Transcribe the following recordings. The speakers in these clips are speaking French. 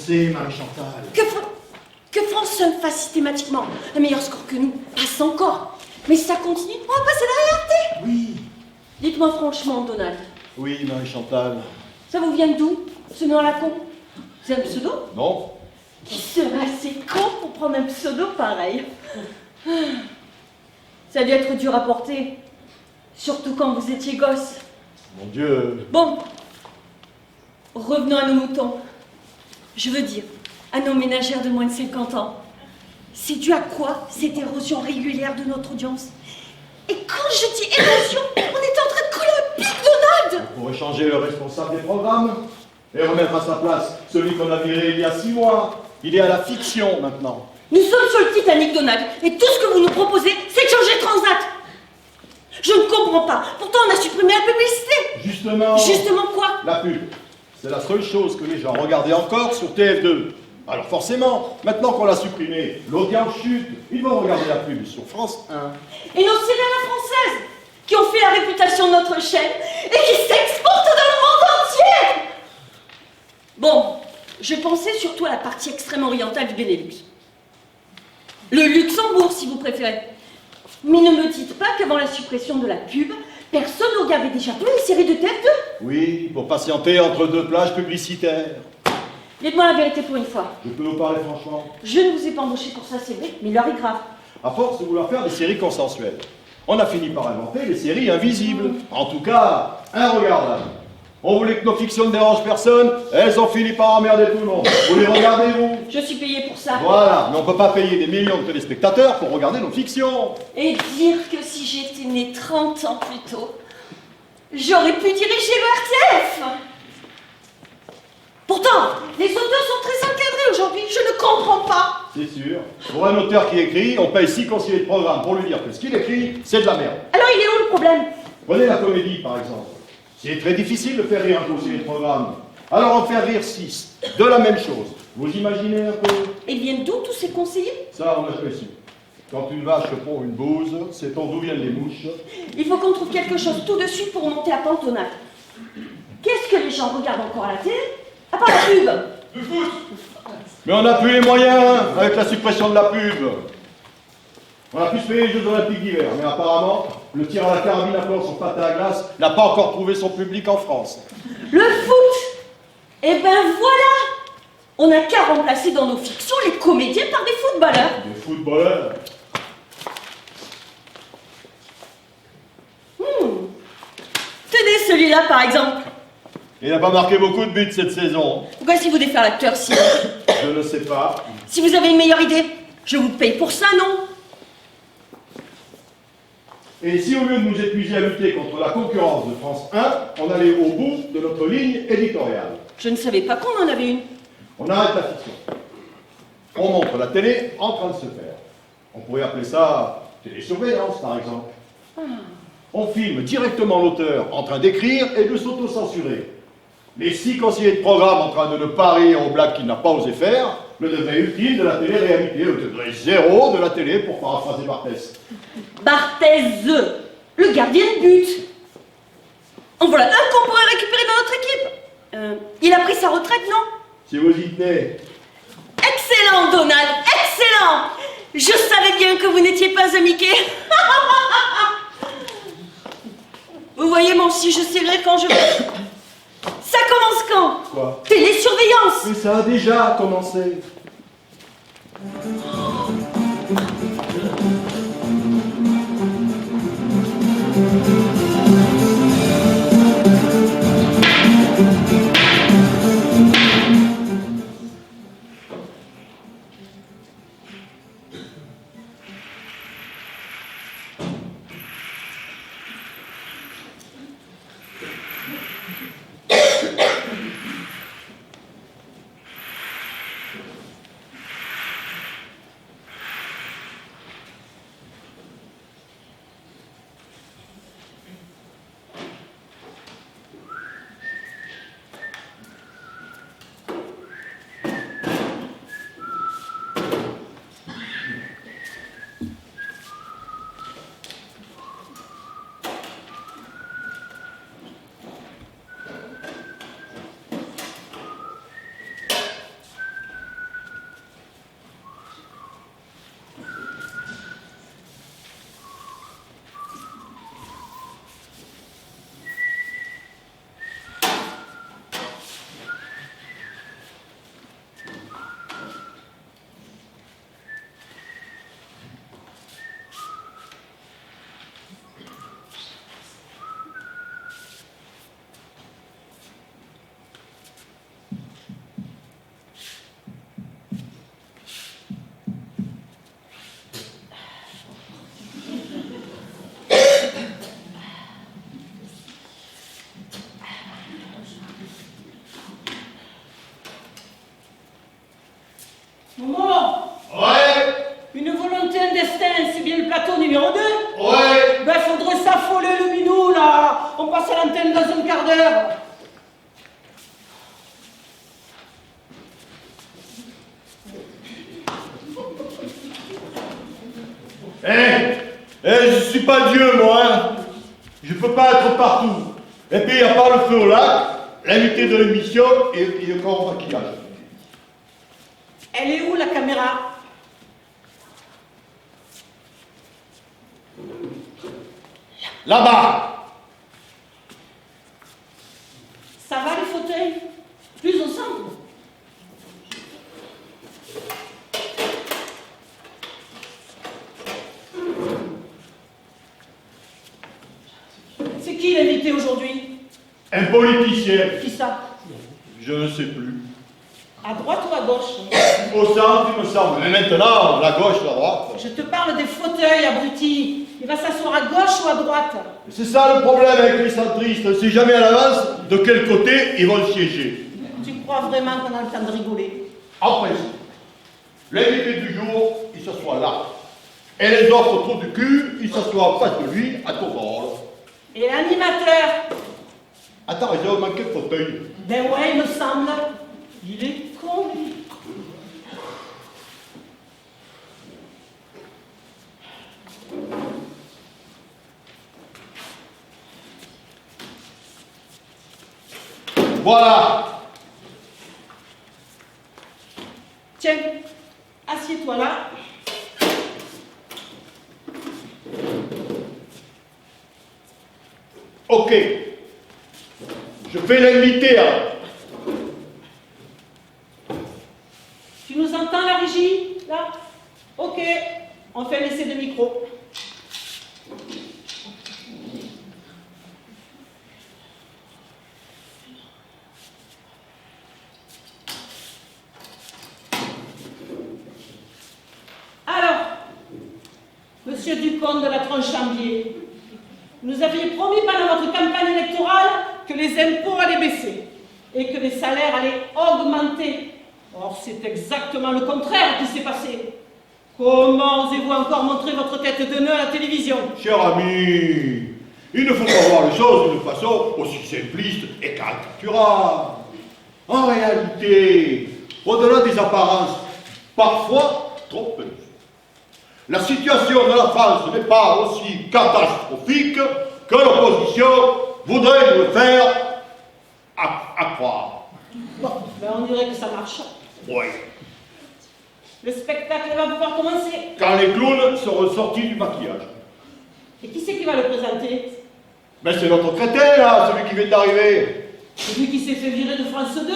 sais, Marie-Chantal. Que Francine fasse systématiquement un meilleur score que nous, passe encore. Mais si ça continue, on va passer derrière. Oui. Dites-moi franchement, Donald. Oui, Marie-Chantal. Ça vous vient d'où, ce nom à la con? C'est un pseudo? Non. Qui serait assez con pour prendre un pseudo pareil? Ça a dû être dur à porter. Surtout quand vous étiez gosse. Mon Dieu. Bon. Revenons à nos moutons. Je veux dire, à nos ménagères de moins de 50 ans. C'est dû à quoi, cette érosion régulière de notre audience? Et quand je dis érosion, on est en train de coller un pic, Donald! On pourrait changer le responsable des programmes et remettre à sa place celui qu'on a viré il y a 6 mois. Il est à la fiction maintenant. Nous sommes sur le Titanic, Donald, et tout ce que vous nous proposez, c'est de changer Transat. Je ne comprends pas. Pourtant, on a supprimé la publicité. Justement. Justement quoi? La pub. C'est la seule chose que les gens regardaient encore sur TF2. Alors forcément, maintenant qu'on l'a supprimé, l'audience chute. Ils vont regarder la pub sur France 1. Et nos séries à la française, qui ont fait la réputation de notre chaîne et qui s'exportent dans le monde entier. Bon, je pensais surtout à la partie extrême orientale du Benelux. Le Luxembourg, si vous préférez. Mais ne me dites pas qu'avant la suppression de la pub, personne ne regardait déjà plus les séries de TF2. Oui, pour patienter entre 2 plages publicitaires. Dites-moi la vérité pour une fois. Je peux vous parler franchement. Je ne vous ai pas embauché pour ça, c'est vrai, mais l'heure est grave. À force de vouloir faire des séries consensuelles, on a fini par inventer les séries invisibles. En tout cas, inregardables. On voulait que nos fictions ne dérangent personne, elles ont fini par emmerder tout le monde. Vous les regardez, vous? Je suis payé pour ça. Voilà, mais on ne peut pas payer des millions de téléspectateurs pour regarder nos fictions. Et dire que si j'étais née 30 ans plus tôt, j'aurais pu diriger le RTF. Pourtant, les auteurs sont très encadrés aujourd'hui, je ne comprends pas. C'est sûr. Pour un auteur qui écrit, on paye 6 conseillers de programme pour lui dire que ce qu'il écrit, c'est de la merde. Alors il est où le problème? Prenez la comédie, par exemple. C'est très difficile de faire rire un conseiller de programme. Alors en faire rire 6, de la même chose. Vous imaginez un peu? Et viennent d'où tous ces conseillers? Ça, on n'a jamais su. Quand une vache pond une bouse, sait-on d'où viennent les mouches? Il faut qu'on trouve quelque chose tout de suite pour monter à pente, Donald. Qu'est-ce que les gens regardent encore à la télé? À part la pub. Le foot. Mais on n'a plus les moyens avec la suppression de la pub. On a pu se payer les Jeux Olympiques d'hiver, mais apparemment, le tir à la carabine à plomb sur pâte à glace n'a pas encore trouvé son public en France. Le foot. Eh ben voilà. On n'a qu'à remplacer dans nos fictions les comédiens par des footballeurs. Des footballeurs. Tenez celui-là par exemple. Il n'a pas marqué beaucoup de buts cette saison. Pourquoi si vous défaire l'acteur si... Je ne sais pas. Si vous avez une meilleure idée, je vous paye pour ça, non? Et si au lieu de nous épuiser à lutter contre la concurrence de France 1, on allait au bout de notre ligne éditoriale? Je ne savais pas qu'on en avait une. On arrête la fiction. On montre la télé en train de se faire. On pourrait appeler ça télésurveillance, par exemple. On filme directement l'auteur en train d'écrire et de s'auto-censurer. Les 6 conseillers de programme en train de ne pas rire aux blagues qu'il n'a pas osé faire, le degré ultime de la télé-réalité, le degré 0 de la télé, pour paraphraser Barthès. Barthez, le gardien de but. En voilà un qu'on pourrait récupérer dans notre équipe. Il a pris sa retraite, non? Si vous y tenez. Excellent, Donald, excellent. Je savais bien que vous n'étiez pas un Mickey. Vous voyez, moi aussi, je sais rire quand je... Ça commence quand? Quoi? Télésurveillance. Mais ça a déjà commencé. l'antenne dans un quart d'heure. Je suis pas Dieu, moi, hein. Je peux pas être partout. Et puis, à part le feu au lac, l'invité de l'émission et le corps en maquillage. Elle est où la caméra? Là-bas. Ça va les fauteuils? Plus au centre. C'est qui l'invité aujourd'hui? Un politicien. Qui ça? Je ne sais plus. À droite ou à gauche? Au centre, il me semble. Mais maintenant, la gauche, la droite. Je te parle des fauteuils, abruti. Il va s'asseoir à gauche ou à droite? C'est ça le problème avec les centristes. On ne sait jamais à l'avance de quel côté ils vont siéger. Tu crois vraiment qu'on a le temps de rigoler? En principe, l'invité du jour, il s'assoit là. Et les autres autour du cul, ils s'assoient en face de lui, à tour de rôle. Et l'animateur? Attends, raison, il manquait de fauteuil. Ben ouais, il me semble. Il est con, lui. Voilà. Tiens, assieds-toi là. Ok. Je fais l'invité, hein. Tu nous entends, la régie? Là? Ok, on fait un essai de micro. Alors, monsieur Ducomte de la Tronchambier, nous aviez promis pendant votre campagne électorale que les impôts allaient baisser et que les salaires allaient augmenter. Or, c'est exactement le contraire qui s'est passé. Comment osez-vous encore montrer votre tête de nœud à la télévision? Cher ami, il ne faut pas voir les choses d'une façon aussi simpliste et caricaturale. En réalité, au-delà des apparences, parfois trompeuses, la situation de la France n'est pas aussi catastrophique que l'opposition voudrait nous le faire à croire. Bon, ben on dirait que ça marche. Oui. Le spectacle va pouvoir commencer. Quand les clowns seront sortis du maquillage. Et qui c'est qui va le présenter? Ben c'est notre crétin là, celui qui vient d'arriver. Celui qui s'est fait virer de France 2?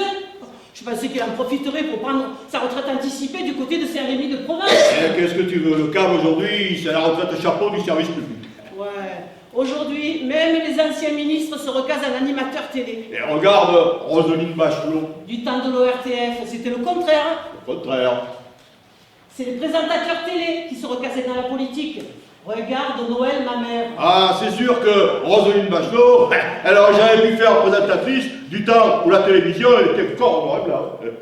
Je pensais qu'il en profiterait pour prendre sa retraite anticipée du côté de Saint-Rémy de Provence. Eh, qu'est-ce que tu veux? Le câble aujourd'hui, c'est la retraite chapeau du service public. Ouais. Aujourd'hui, même les anciens ministres se recasent en animateur télé. Et regarde Roselyne Bachelot. Du temps de l'ORTF, c'était le contraire. Au contraire. C'est les présentateurs télé qui se recasaient dans la politique. Regarde Noël, ma mère. Ah, c'est sûr que Roselyne Bachelot, elle aurait jamais pu faire présentatrice du temps où la télévision, elle était encore en noir et blanc.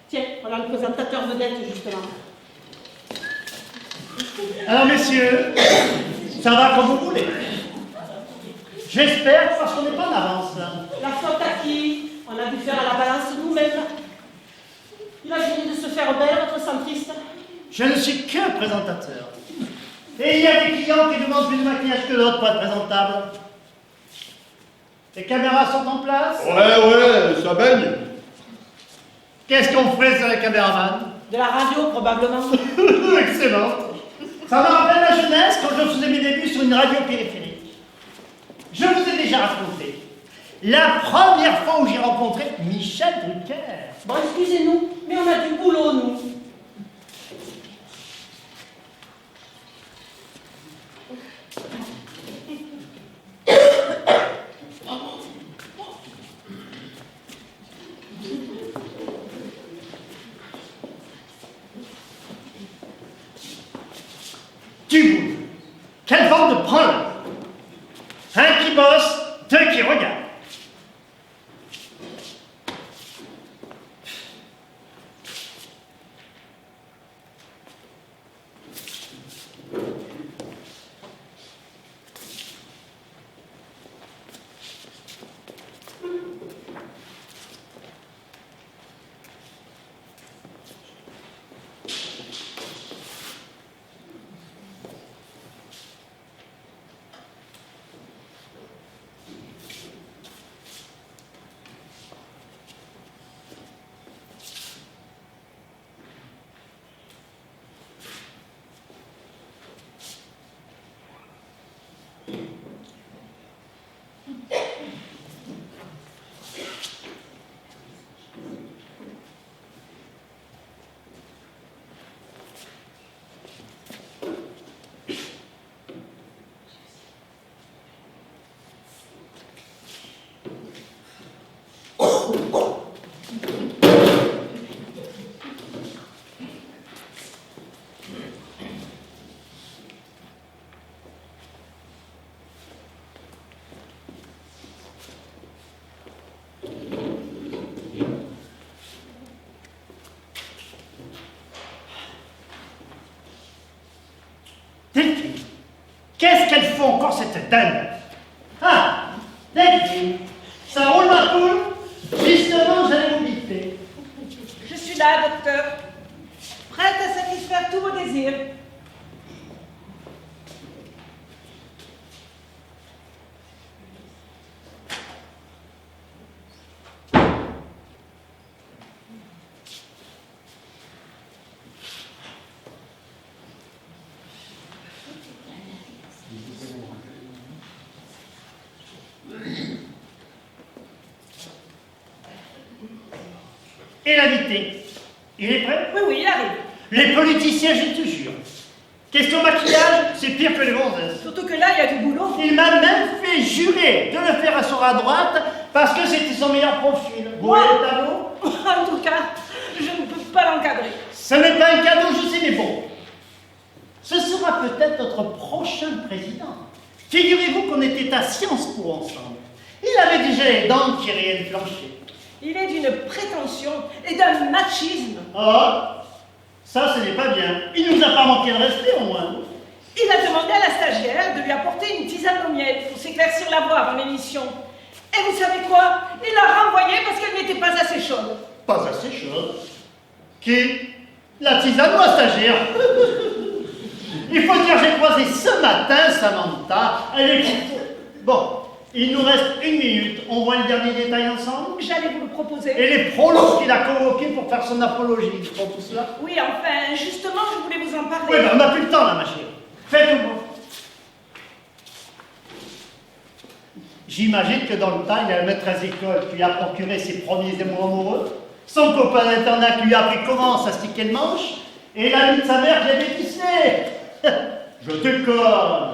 Tiens, voilà le présentateur vedette, justement. Alors messieurs, ça va comme vous voulez. J'espère parce qu'on n'est pas en avance là. La faute à qui? On a dû faire à la balance nous-mêmes. Il a fini de se faire belle, notre centriste. Je ne suis que présentateur. Et il y a des clients qui demandent plus de maquillage que d'autres pour être présentable. Les caméras sont en place. Ouais, ça baigne. Qu'est-ce qu'on ferait sur les caméramans? De la radio, probablement. Excellent. Ça me rappelle la jeunesse quand je faisais mes débuts sur une radio périphérique. Je vous ai déjà raconté la première fois où j'ai rencontré Michel Drucker. Bon, excusez-nous, mais on a du boulot, nous. Du boulot. Quelle forme de prendre? Un qui bosse, deux qui regardent. Qu'est-ce qu'elle fout encore, cette dingue? Ah, Delphine, ça roule ma poule? Justement, j'allais vous dicter. Je suis là, docteur, prête à satisfaire tous vos désirs. Et l'invité, il est prêt? Oui, oui, il arrive. Les politiciens, je te jure. Question maquillage, c'est pire que les gonzesses. Surtout que là, il y a du boulot. Il m'a même fait jurer de le faire asseoir à droite parce que c'était son meilleur profil. Vous voyez le tableau? En tout cas, je ne peux pas l'encadrer. Ce n'est pas un cadeau, je sais, mais bon. Ce sera peut-être notre prochain président. Figurez-vous qu'on était à Sciences Po ensemble. Il avait déjà les dents qui riaient le plancher. Il est d'une prétention et d'un machisme. Oh, ça, ce n'est pas bien. Il nous a pas manqué de respect, au moins. Il a demandé à la stagiaire de lui apporter une tisane au miel pour s'éclaircir la voix avant l'émission. Et vous savez quoi? Il l'a renvoyée parce qu'elle n'était pas assez chaude. Pas assez chaude. Qui? La tisane ou la stagiaire? Il faut dire, j'ai croisé ce matin Samantha. Elle est... Bon, il nous reste 1 minute. On voit le dernier détail ensemble? J'allais vous le proposer. Et les prolos qu'il a convoqués pour faire son apologie, pour tout cela? Oui, enfin, justement, je voulais vous en parler. Oui, ben on n'a plus le temps, là, ma chérie. Faites-le moi. J'imagine que dans le temps, il a le maîtresse d'école qui lui a procuré ses premiers émois amoureux, son copain d'internat qui lui a appris comment s'astiquer le manche, et l'ami de sa mère qui avait pissé. Je te conne.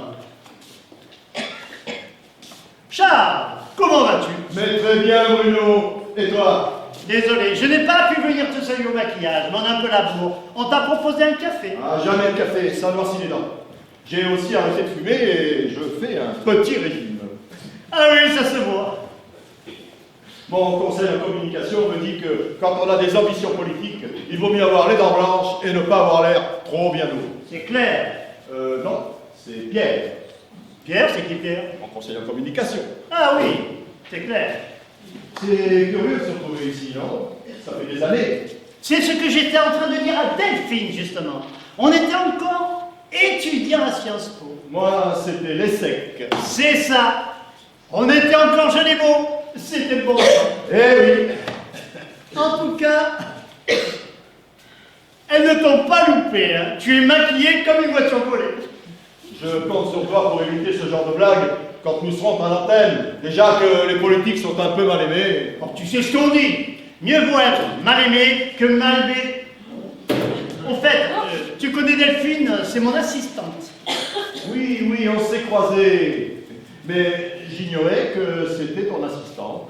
Charles, comment vas-tu? Mais très bien, Bruno. Et toi? Désolé, je n'ai pas pu venir te saluer au maquillage, mais on a un peu la bourre. On t'a proposé un café. Ah, jamais de café, ça noircit les dents. J'ai aussi arrêté de fumer et je fais un petit régime. Ah oui, ça se voit. Mon conseil en communication me dit que quand on a des ambitions politiques, il vaut mieux avoir les dents blanches et ne pas avoir l'air trop bien doux. C'est clair. Non, c'est Pierre, Pierre, c'est qui Pierre? mon conseil en communication. Ah oui, c'est clair. C'est curieux de se retrouver ici, non? Ça fait des années. C'est ce que j'étais en train de dire à Delphine, justement. On était encore étudiants à Sciences Po. Moi, c'était l'ESSEC. C'est ça. On était encore jeunes et beaux. C'était le bon temps. Eh oui. En tout cas, elles ne t'ont pas loupé, hein. Tu es maquillée comme une voiture volée. Je compte sur toi pour éviter ce genre de blague quand nous serons à l'antenne. Déjà que les politiques sont un peu mal aimés. Oh, tu sais ce qu'on dit. Mieux vaut être mal aimé que mal aimé. Au fait, tu connais Delphine, c'est mon assistante. Oui, oui, on s'est croisés. Mais j'ignorais que c'était ton assistante.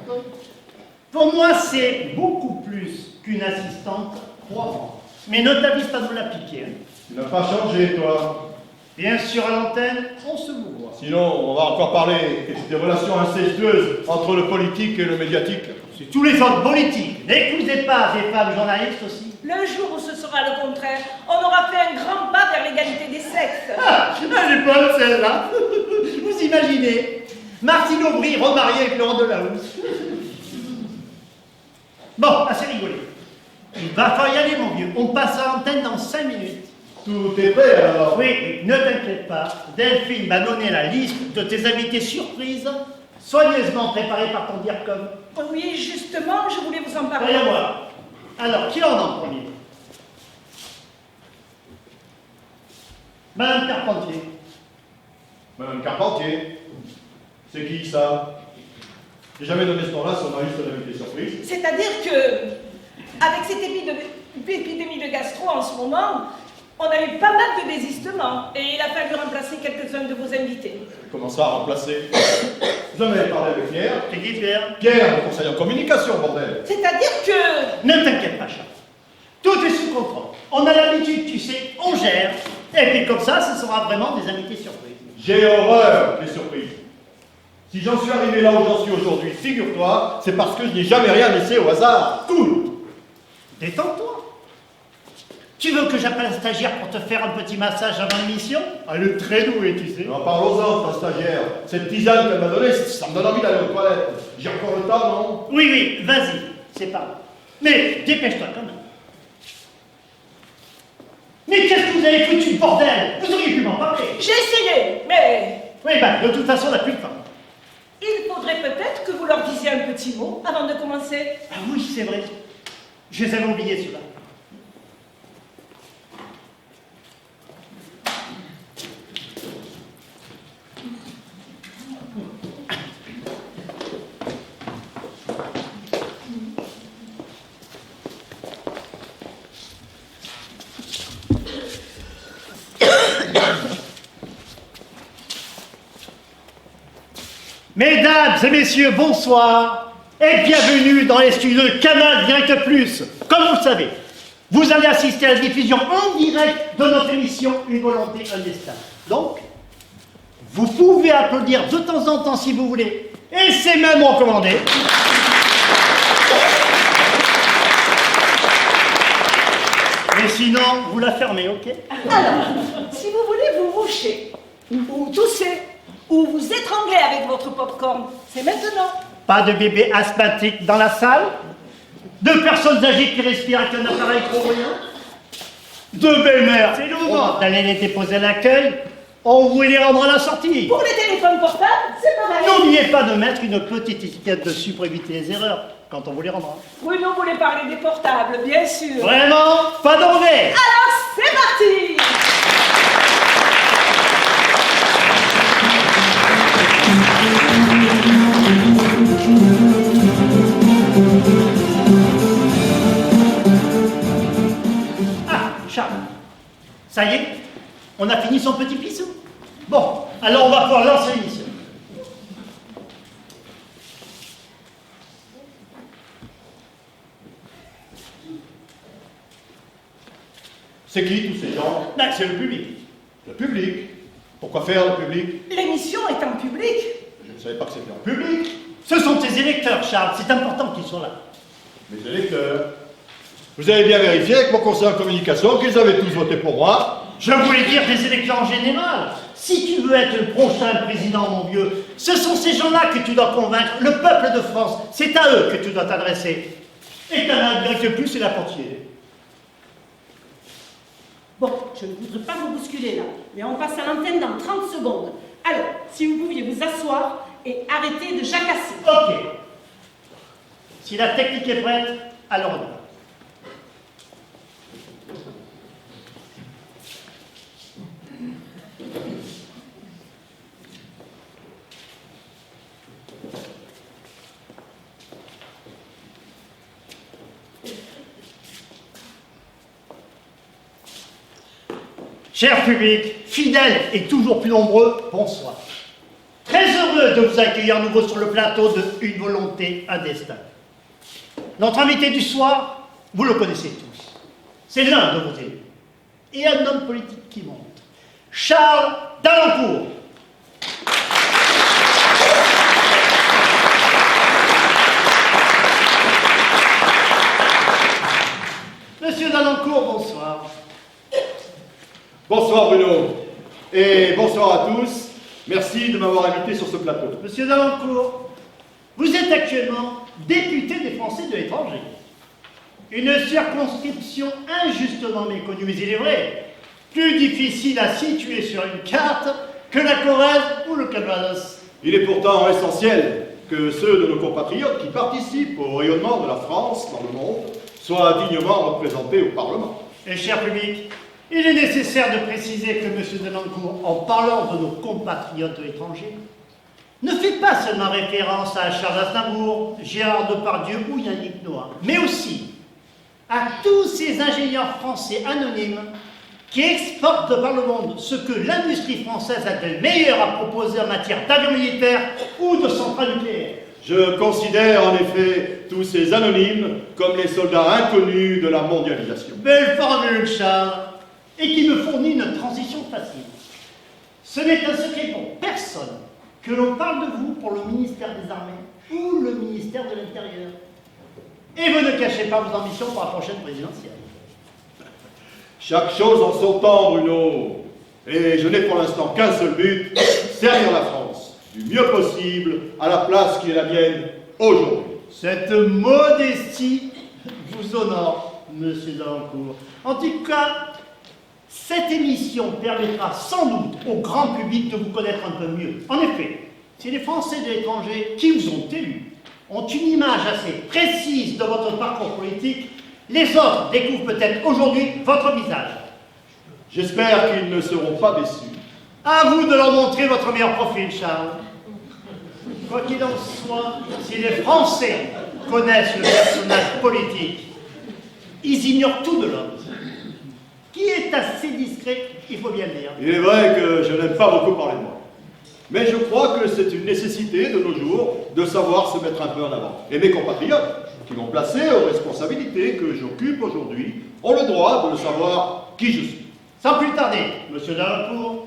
Pour moi, c'est beaucoup plus qu'une assistante, crois-moi. Mais ne t'avise pas de me la piquer. Hein. Tu n'as pas changé, toi. Bien sûr, à l'antenne, on se voit. Sinon, on va encore parler des relations incestueuses entre le politique et le médiatique. C'est tous les autres politiques. N'écoutez pas des femmes journalistes aussi. Le jour où ce sera le contraire, on aura fait un grand pas vers l'égalité des sexes. Ah, elle est bonne celle-là. Vous imaginez Martine Aubry remariée avec Laurent Delahousse. Bon, assez rigolé. Il va falloir y aller, mon vieux. On passe à l'antenne dans 5 minutes. Tout est prêt alors? Oui, ne t'inquiète pas. Delphine m'a donné la liste de tes invités surprises, soigneusement préparés par ton DIRCOM. Oui, justement, je voulais vous en parler. Voyons voir. Alors, qui en a en premier? Madame Carpentier. Madame Carpentier. C'est qui ça? J'ai jamais donné ce nom-là sur ma liste d'invités surprises. C'est-à-dire que, avec cette épidémie de gastro en ce moment, on a eu pas mal de désistements et il a fallu remplacer quelques-uns de vos invités. Comment ça, remplacer? Vous en avez parlé avec Pierre? C'est qui, Pierre? Pierre, mon conseiller en communication, bordel. C'est-à-dire que... Ne t'inquiète pas, Charles. Tout est sous contrôle. On a l'habitude, tu sais, on gère. Et puis comme ça, ce sera vraiment des invités surprises. J'ai horreur des surprises. Si j'en suis arrivé là où j'en suis aujourd'hui, figure-toi, c'est parce que je n'ai jamais rien laissé au hasard. Cool. Détends-toi. Tu veux que j'appelle un stagiaire pour te faire un petit massage avant l'émission? Ah, elle est très douée, tu sais. Non, parlons-en, ta stagiaire. Cette tisane qu'elle m'a donnée, ça me donne envie d'aller aux toilettes. J'ai encore le temps, non? Oui, oui, vas-y, c'est pas grave. Mais dépêche-toi quand même. Mais qu'est-ce que vous avez foutu, bordel? Vous auriez pu m'en parler. J'ai essayé, mais Oui, bah, de toute façon, on n'a plus le temps. il faudrait peut-être que vous leur disiez un petit mot avant de commencer. Ah oui, c'est vrai. Je les avais oubliés, ceux-là. Mesdames et messieurs, bonsoir et bienvenue dans les studios de Canal Direct Plus. Comme vous le savez, vous allez assister à la diffusion en direct de notre émission Une volonté, un destin. Donc, vous pouvez applaudir de temps en temps si vous voulez, et c'est même recommandé. Mais sinon, vous la fermez, ok? Alors, si vous voulez vous moucher, ou tousser, ou vous étrangler avec votre popcorn, c'est maintenant. Pas de bébé asthmatique dans la salle? De personnes âgées qui respirent avec un appareil crurien? De belles-mères? C'est le moment d'aller les déposer à l'accueil. On vous les rendra à la sortie. Pour les téléphones portables, c'est pareil. N'oubliez pas de mettre une petite étiquette dessus pour éviter les erreurs quand on vous les rendra. Oui, nous voulez parler des portables, bien sûr. Vraiment? Pas d'anglais? Alors, c'est parti. Ah, Charles. Ça y est? On a fini son petit pissou? Bon, alors on va pouvoir lancer l'émission. C'est qui tous ces gens? Ben, c'est le public. Le public. Pourquoi faire le public? L'émission est en public. Je ne savais pas que c'était en public. Ce sont tes électeurs, Charles. C'est important qu'ils soient là. Mes électeurs. Vous avez bien vérifié avec mon conseil en communication qu'ils avaient tous voté pour moi. Je voulais dire des électeurs en général. Si tu veux être le prochain président, mon vieux, ce sont ces gens-là que tu dois convaincre, le peuple de France. C'est à eux que tu dois t'adresser. Et Canal Direct Plus, c'est la portière. Bon, je ne voudrais pas vous bousculer là, mais on passe à l'antenne dans 30 secondes. Alors, si vous pouviez vous asseoir et arrêter de jacasser. Ok. Si la technique est prête, alors on y va. Cher public, fidèle et toujours plus nombreux, bonsoir. Très heureux de vous accueillir à nouveau sur le plateau de Une volonté, un destin. Notre invité du soir, vous le connaissez tous. C'est l'un de vos élus. Et un homme politique qui monte. Charles Dalencourt. Monsieur Dalencourt, bonsoir. Bonsoir Bruno. Et bonsoir à tous. Merci de m'avoir invité sur ce plateau. Monsieur Dalencourt, vous êtes actuellement député des Français de l'étranger. Une circonscription injustement méconnue, mais il est vrai, plus difficile à situer sur une carte que la Corrèze ou le Calvados. Il est pourtant essentiel que ceux de nos compatriotes qui participent au rayonnement de la France dans le monde soient dignement représentés au Parlement. Et cher public, il est nécessaire de préciser que M. Dalencourt, en parlant de nos compatriotes étrangers, ne fait pas seulement référence à Charles Aznavour, Gérard Depardieu ou Yannick Noah, mais aussi à tous ces ingénieurs français anonymes qui exportent de par le monde ce que l'industrie française a de meilleur à proposer en matière d'avions militaires ou de centrales nucléaires. Je considère en effet tous ces anonymes comme les soldats inconnus de la mondialisation. Belle formule, Charles, et qui me fournit une transition facile. Ce n'est un secret pour personne que l'on parle de vous pour le ministère des Armées ou le ministère de l'Intérieur. Et vous ne cachez pas vos ambitions pour la prochaine présidentielle. Chaque chose en son temps, Bruno. Et je n'ai pour l'instant qu'un seul but, servir la France du mieux possible à la place qui est la mienne aujourd'hui. Cette modestie vous honore, monsieur Dalancourt. En tout cas, cette émission permettra sans doute au grand public de vous connaître un peu mieux. En effet, si les Français de l'étranger qui vous ont élu ont une image assez précise de votre parcours politique, les autres découvrent peut-être aujourd'hui votre visage. J'espère qu'ils ne seront pas déçus. À vous de leur montrer votre meilleur profil, Charles. Quoi qu'il en soit, si les Français connaissent le personnage politique, ils ignorent tout de l'homme, qui est assez discret, il faut bien le dire. Il est vrai que je n'aime pas beaucoup parler de moi. Mais je crois que c'est une nécessité de nos jours de savoir se mettre un peu en avant. Et mes compatriotes, qui m'ont placé aux responsabilités que j'occupe aujourd'hui, ont le droit de le savoir qui je suis. Sans plus tarder, monsieur Dalancourt,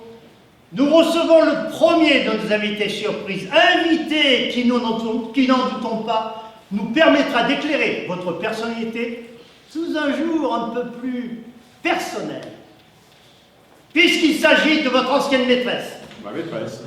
nous recevons le premier de nos invités surprises, invité qui, n'en doutons pas, nous permettra d'éclairer votre personnalité sous un jour un peu plus personnel, puisqu'il s'agit de votre ancienne maîtresse. Ma maîtresse.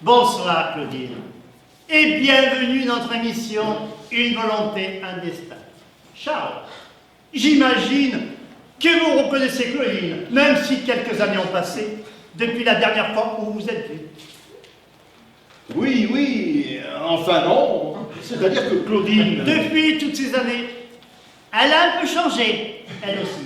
Bonsoir, Claudine, et bienvenue dans notre émission Une volonté, un destin. Charles, j'imagine que vous reconnaissez Claudine, même si quelques années ont passé depuis la dernière fois où vous êtes vus. Oui, enfin non. C'est-à-dire que Claudine... Depuis toutes ces années, elle a un peu changé, elle aussi.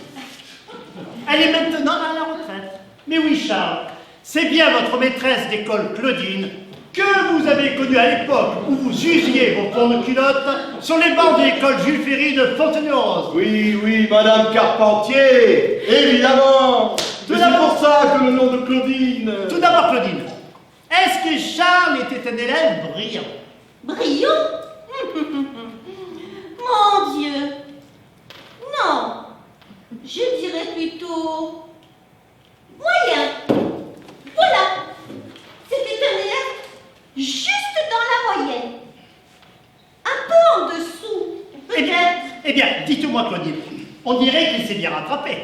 Elle est maintenant à la retraite. Mais oui, Charles, c'est bien votre maîtresse d'école, Claudine, que vous avez connue à l'époque où vous usiez vos ponts de culottes sur les bancs de l'école Jules Ferry de Fontenay-aux-Roses. Oui, Madame Carpentier, évidemment. Tout C'est d'abord- pour ça que le nom de Claudine... Tout d'abord, Claudine, est-ce que Charles était un élève brillant? Brillant? Mon Dieu! Non! Je dirais plutôt moyen. Voilà! C'était un élève juste dans la moyenne. Un peu en dessous, peut-être. Eh bien, dites-moi, Claudine, on dirait qu'il s'est bien rattrapé.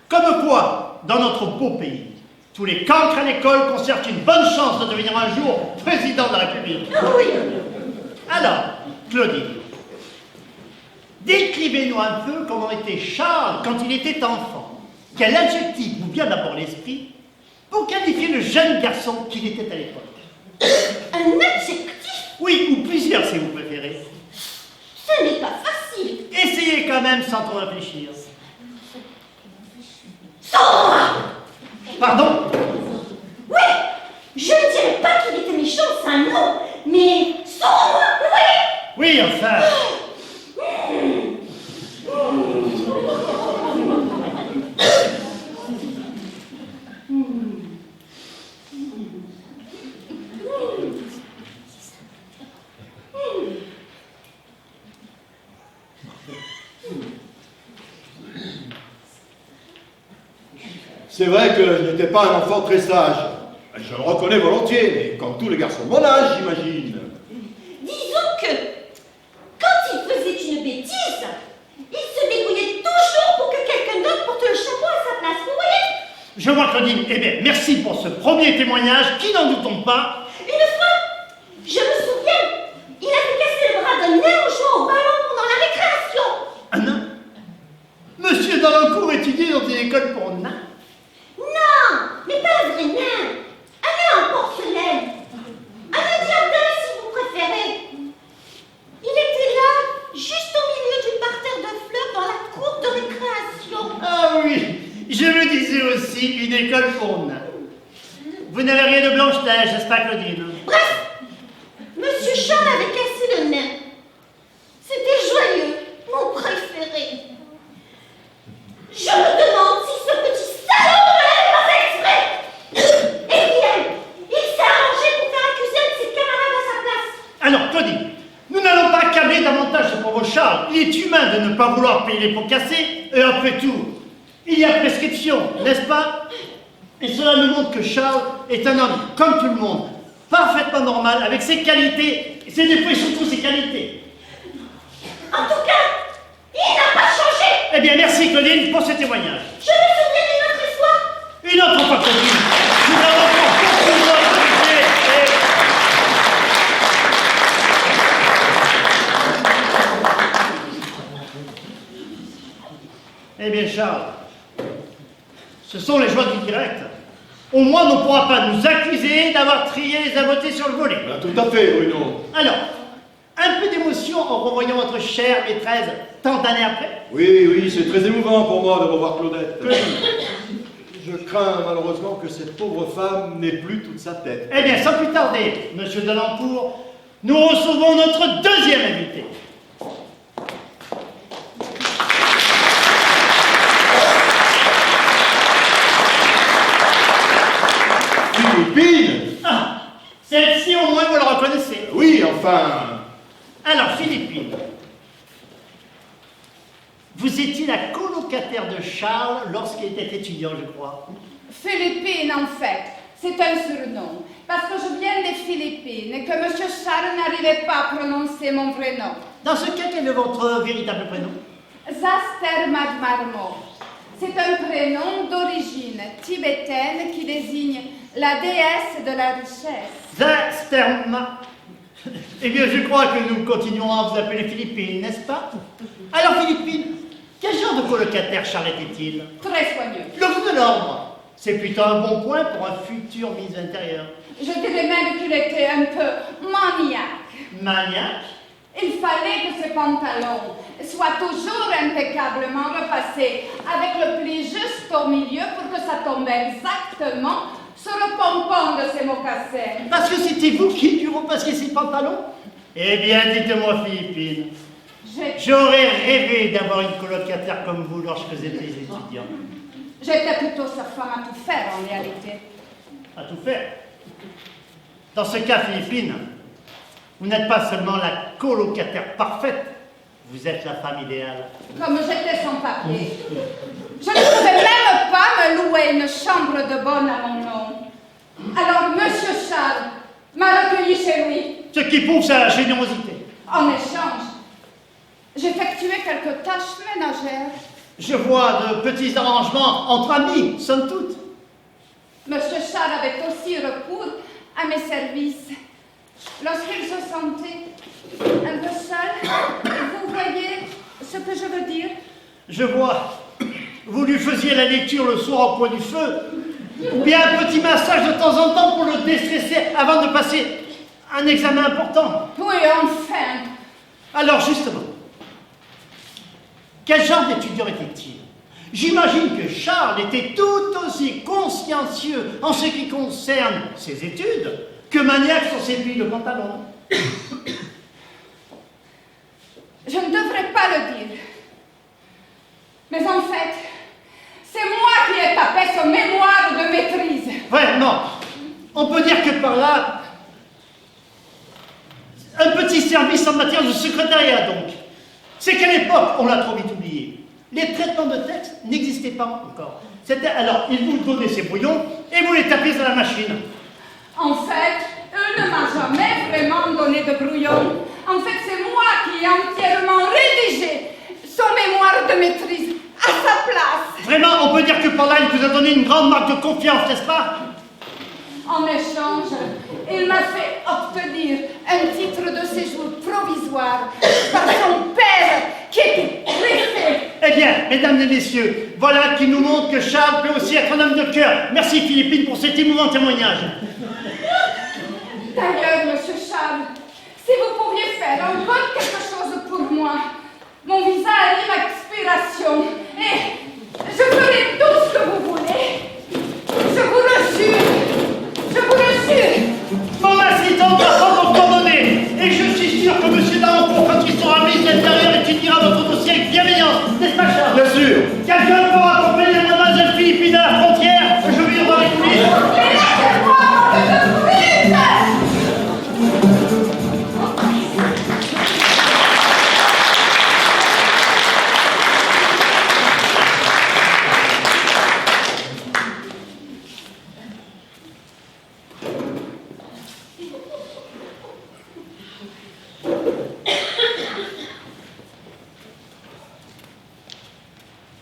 Comme quoi, dans notre beau pays, tous les cancres à l'école conservent une bonne chance de devenir un jour président de la République. Ah oui! Alors, Claudine, décrivez-nous un peu comment était Charles quand il était enfant. Quel adjectif vous vient d'abord à l'esprit pour qualifier le jeune garçon qu'il était à l'époque? Un adjectif? Oui, ou plusieurs si vous préférez. Ce n'est pas facile. Essayez quand même sans trop réfléchir. Sombre! Pardon? Oui! Je ne dirais pas qu'il était méchant, c'est un nom, mais sombre, vous voyez? Oui, enfin. C'est vrai que je n'étais pas un enfant très sage. Je le reconnais volontiers, mais comme tous les garçons de mon âge, j'imagine. Disons que, quand il faisait une bêtise, il se débrouillait toujours pour que quelqu'un d'autre porte le chapeau à sa place, vous voyez? Je vois, Claudine. Eh bien, merci pour ce premier témoignage qui, n'en doutons pas, Une fois, je me souviens, il avait cassé le bras d'un nain en jouant au ballon pendant la récréation. un nain. Monsieur Dalancourt étudie dans une école pour nains. Non, mais pas un vrai nain. Un nain en porcelaine. Un nain de jardin, si vous préférez. Il était là, juste au milieu du parterre de fleurs dans la cour de récréation. Ah oui, je me disais aussi une école pour nains. Vous n'avez rien de Blanche-Neige, n'est-ce pas, Claudine? Bref, Monsieur Charles avait cassé le nain. C'était joyeux, mon préféré. Je me demande si ce petit salaud ne l'avait pas fait exprès. Eh bien, il s'est arrangé pour faire accuser un de ses camarades à sa place. Alors, Claudine, nous Regardez davantage ce pauvre Charles. Il est humain de ne pas vouloir payer les pots cassés, et après tout, il y a prescription, n'est-ce pas? Et cela nous montre que Charles est un homme, comme tout le monde, parfaitement normal, avec ses qualités, ses défauts et surtout ses qualités. En tout cas, il n'a pas changé. Eh bien, merci Claudine pour ce témoignage. Je me souviens d'une autre histoire. Une autre fois, Claudine. Nous avons encore beaucoup d'autres idées et... Eh bien, Charles, ce sont les joies du direct. Au moins, on ne pourra pas nous accuser d'avoir trié les à voter sur le volet. Ben, tout à fait, Bruno. Alors, un peu d'émotion en revoyant votre chère maîtresse tant d'années après? Oui, c'est très émouvant pour moi de revoir Claudette. Je crains malheureusement que cette pauvre femme n'ait plus toute sa tête. Eh bien, sans plus tarder, monsieur Delancourt, nous recevons notre deuxième invité. Philippine! Ah, celle-ci au moins vous la reconnaissez. Oui, enfin... Alors, Philippine, vous étiez la colocataire de Charles lorsqu'il était étudiant, je crois. Philippine, en fait, c'est un surnom. Parce que je viens des Philippines et que M. Charles n'arrivait pas à prononcer mon vrai nom. Dans ce cas, quel est votre véritable prénom? Zaster Magmarmo. C'est un prénom d'origine tibétaine qui désigne la déesse de la richesse. Zasterma. Eh bien, je crois que nous continuons à vous appeler Philippine, n'est-ce pas? Alors, Philippine, quel genre de colocataire Charles était-il? Très soigneux. L'homme de l'ordre. C'est plutôt un bon point pour un futur ministre intérieur. Je dirais même qu'il était un peu maniaque. Maniaque? Il fallait que ses pantalons soient toujours impeccablement repassés avec le pli juste au milieu pour que ça tombe exactement sur le pompon de ses mocassins. Parce que c'était vous qui lui repassiez ses pantalons? Eh bien, dites-moi, Philippine, j'aurais rêvé d'avoir une colocataire comme vous lorsque j'étais étudiant. J'étais plutôt sa femme à tout faire, en réalité. À tout faire. Dans ce cas, Philippine, vous n'êtes pas seulement la colocataire parfaite, vous êtes la femme idéale. Comme j'étais sans papier, je ne pouvais même pas me louer une chambre de bonne à mon nom. Alors, Monsieur Charles m'a recueilli chez lui. Ce qui prouve sa générosité. En échange, j'effectuais quelques tâches ménagères. Je vois de petits arrangements entre amis, somme toute. Monsieur Charles avait aussi recours à mes services. Lorsqu'il se sentait un peu seul, vous voyez ce que je veux dire? Je vois. Vous lui faisiez la lecture le soir au coin du feu, ou bien un petit massage de temps en temps pour le déstresser avant de passer un examen important. Oui, enfin. Alors justement, quel genre d'étudiant était-il? J'imagine que Charles était tout aussi consciencieux en ce qui concerne ses études que maniaque sur ses plis de pantalon. Je ne devrais pas le dire. Mais en fait, c'est moi qui ai tapé son mémoire de maîtrise. Vraiment, on peut dire que par là, un petit service en matière de secrétariat donc. C'est qu'à l'époque, on l'a trop vite oublié. Les traitements de texte n'existaient pas encore. C'était alors, ils vous donnaient ces brouillons et vous les tapez dans la machine. En fait, eux ne m'ont jamais vraiment donné de brouillon. En fait, c'est moi qui ai entièrement rédigé son mémoire de maîtrise à sa place. Vraiment, on peut dire que par là, il vous a donné une grande marque de confiance, n'est-ce pas? En échange, il m'a fait obtenir un titre de séjour provisoire par son père qui était préfet. Eh bien, mesdames et messieurs, voilà qui nous montre que Charles peut aussi être un homme de cœur. Merci Philippine pour cet émouvant témoignage. D'ailleurs, monsieur Charles, si vous pouviez faire encore quelque chose pour moi, mon visa arrive à expiration et je ferai tout ce que vous voulez. Je vous le jure. Je vous le jure. Mon assistant va prendre vos coordonnées et je suis sûr que monsieur Darancourt, quand il sera ministre de l'Intérieur, étudiera votre dossier avec bienveillance, n'est-ce pas Charles? Bien sûr. Quelqu'un peut accompagner mademoiselle Philippine à la frontière? Je vais y voir les coulisses. Mais laissez-moi vite.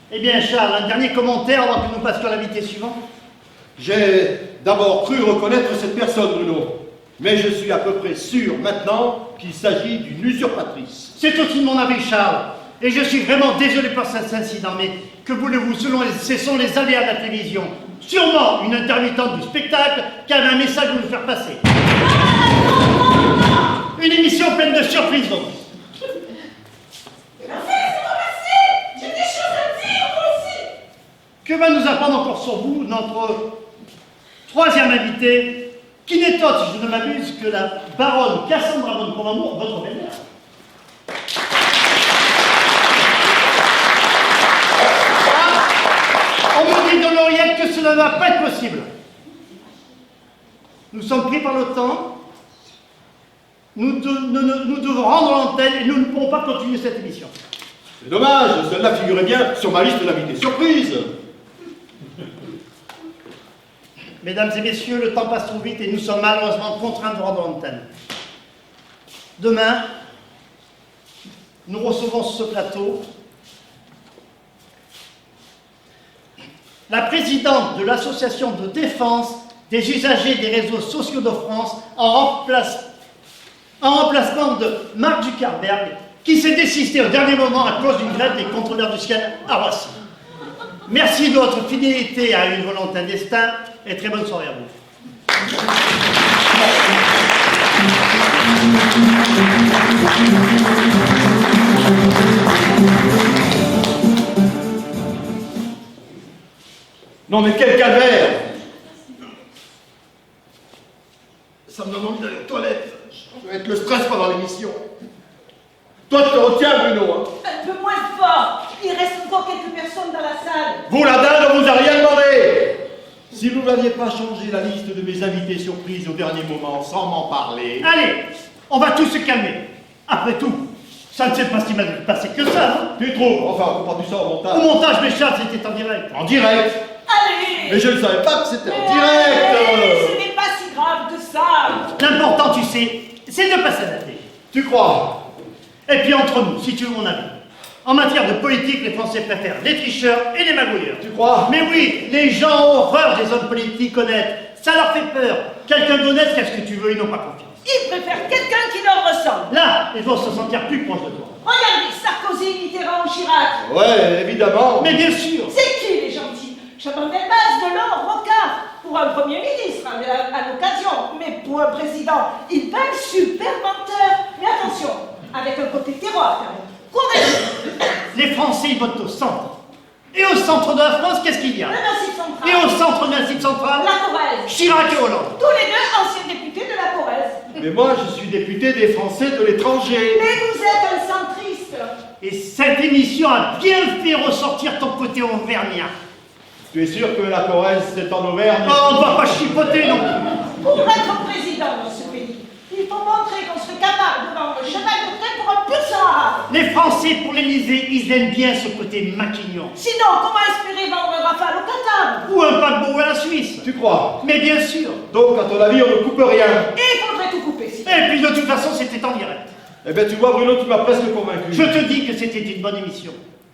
Eh bien, Charles, un dernier commentaire avant que nous passions à l'invité suivant. J'ai d'abord cru reconnaître cette personne, Bruno. Mais je suis à peu près sûr maintenant qu'il s'agit d'une usurpatrice. C'est aussi mon avis, Charles. Et je suis vraiment désolé pour cet incident, mais que voulez-vous, ce sont les aléas de la télévision. Sûrement une intermittente du spectacle qui avait un message à nous faire passer. Une émission pleine de surprises, donc. J'ai des choses à dire, moi aussi. Que va nous apprendre encore sur vous notre troisième invité, qui n'est autre, si je ne m'abuse, que la baronne Cassandra von Promamour, votre belle-mère. On me dit de l'oreillette que cela ne va pas être possible. Nous sommes pris par le temps. Nous devons rendre l'antenne et nous ne pourrons pas continuer cette émission. C'est dommage, celle-là figurait bien sur ma liste d'invités surprises. Mesdames et messieurs, le temps passe trop vite et nous sommes malheureusement contraints de rendre l'antenne. Demain, nous recevons sur ce plateau la présidente de l'association de défense des usagers des réseaux sociaux de France en remplacement de Marc Zuckerberg, qui s'est désisté au dernier moment à cause d'une grève des contrôleurs du ciel à Roissy. Merci de votre fidélité à une volonté, un destin, et très bonne soirée à vous. Non mais quel calvaire! Ça me donne envie d'aller aux toilettes. Ça va être le stress pendant l'émission. Toi, tu te retiens, Bruno, hein? Un peu moins fort. Il reste encore quelques personnes dans la salle. Vous, la dame, on vous a rien demandé! Si vous n'aviez pas changé la liste de mes invités surprises au dernier moment sans m'en parler... Allez, on va tous se calmer. Après tout, ça ne s'est pas si mal passé que ça, non? Tu trouves? Enfin, on prend du sang au montage. Au montage, mes chats, c'était en direct. En direct? Allez. Mais je ne savais pas que c'était en Allez, direct! ce n'est pas si grave que ça. L'important, tu sais, c'est de ne pas s'adapter. Tu crois? Et puis entre nous, si tu veux mon avis, en matière de politique, les Français préfèrent les tricheurs et les magouilleurs. Tu crois? Mais oui, les gens ont horreur des hommes politiques honnêtes. Ça leur fait peur. Quelqu'un d'honnête, qu'est-ce que tu veux? Ils n'ont pas confiance. Ils préfèrent quelqu'un qui leur ressemble. Là, ils vont se sentir plus proches de toi. Regardez, Sarkozy, Mitterrand, Chirac. Ouais, évidemment. Mais bien sûr. C'est qui les gentils? Chaban-Delmas, Delors, Rocard. Pour un Premier ministre, à l'occasion. Mais pour un président, il va être super menteur. Mais attention, avec un côté terroir, quand même. Les Français, ils votent au centre. Et au centre de la France, qu'est-ce qu'il y a? Le Massif central. Et au centre de la Massif central, La Corrèze. Chirac et Hollande. Tous les deux anciens députés de la Corrèze. Mais moi, je suis député des Français de l'étranger. Mais vous êtes un centriste. Et cette émission a bien fait ressortir ton côté auvergnat. Tu es sûr que la Corrèze, c'est en Auvergne? Oh, on ne va pas chipoter non plus. Pour être président de ce pays, il faut montrer qu'on serait capable de vendre le cheval de trait pour un pur arabe. Les Français, pour l'Élysée, ils aiment bien ce côté maquignon. Sinon, comment espérer vendre un Rafale au Qatar? Ou un paquebot à la Suisse. Tu crois? Mais bien sûr. Donc, à ton avis, on ne coupe rien? Et il faudrait tout couper, si. Et puis de toute façon, c'était en direct. Eh bien, tu vois, Bruno, tu m'as presque convaincu. Je te dis que c'était une bonne émission.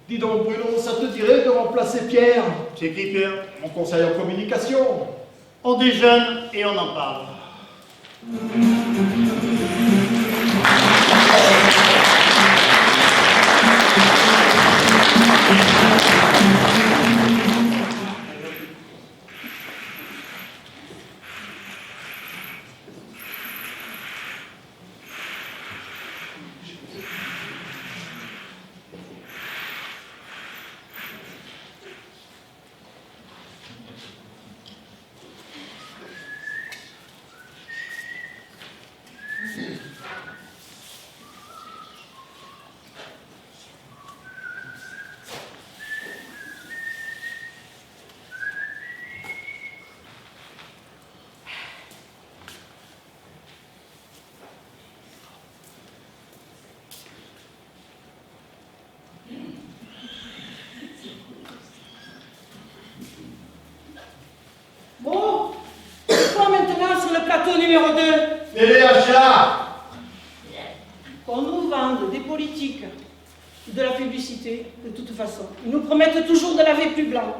Dis donc, Bruno, ça te dirait de remplacer Pierre? C'est qui, Pierre? Mon conseiller en communication. On déjeune et on en parle. Bon, quoi maintenant sur le plateau numéro 2? Téléachat! Qu'on nous vende des politiques De la publicité, de toute façon. Ils nous promettent toujours de laver plus blanc.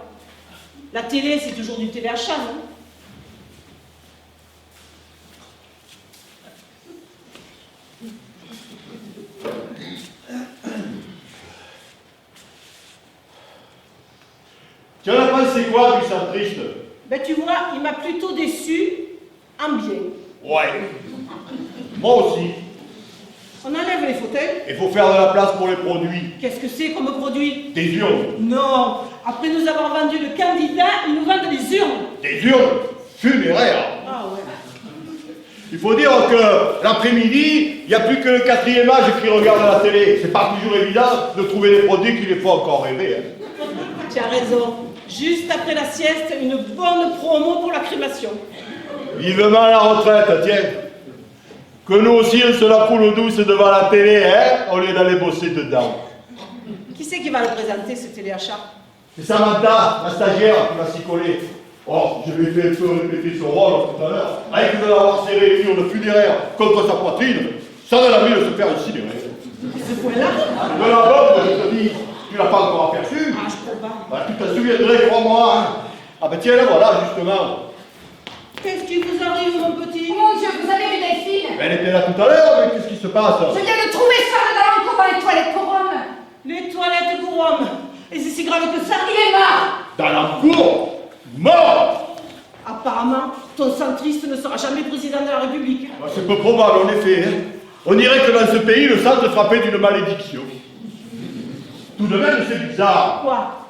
La télé, c'est toujours du téléachat, non? Tu en as pensé quoi du centriste? Ben tu vois, il m'a plutôt déçu en bien. Ouais. Moi aussi. On enlève les fauteuils. Il faut faire de la place pour les produits. Qu'est-ce que c'est comme produit? Des urnes. Non. Après nous avoir vendu le candidat, ils nous vendent des urnes. Des urnes funéraires. Ah ouais. Il faut dire que l'après-midi, il n'y a plus que le 4e âge qui regarde la télé. C'est pas toujours évident de trouver des produits qui les font encore rêver. Hein. Tu as raison. Juste après la sieste, une bonne promo pour la crémation. Vivement la retraite, tiens. Que nous aussi on se la coule douce devant la télé, hein, au lieu d'aller bosser dedans. Qui c'est qui va le présenter, ce téléachat? C'est Samantha, la stagiaire, qui va s'y coller. Oh, je lui ai fait un peu répéter son rôle tout à l'heure. Avec de l'avoir serré une urne funéraire contre sa poitrine, ça donne envie de se faire incinérer. Ce point-là? De la bombe, je te dis, tu l'as pas encore aperçu. Ah, je crois pas. Bah, tu te souviendrais, crois-moi. Hein. Ah ben tiens, là voilà, justement. Qu'est-ce qui vous arrive, mon petit? Oh mon Dieu, vous avez vu Delphine? Elle était là tout à l'heure, mais qu'est-ce qui se passe? Je viens de trouver Charles Dalancourt dans les toilettes pour hommes. Les toilettes pour hommes. Et c'est si grave que ça? Il est mort. Dans la cour, mort. Apparemment, ton centriste ne sera jamais président de la République. Bah, c'est peu probable, en effet. Hein. On dirait que dans ce pays, le centre est frappé d'une malédiction. Tout de même, c'est bizarre. Quoi?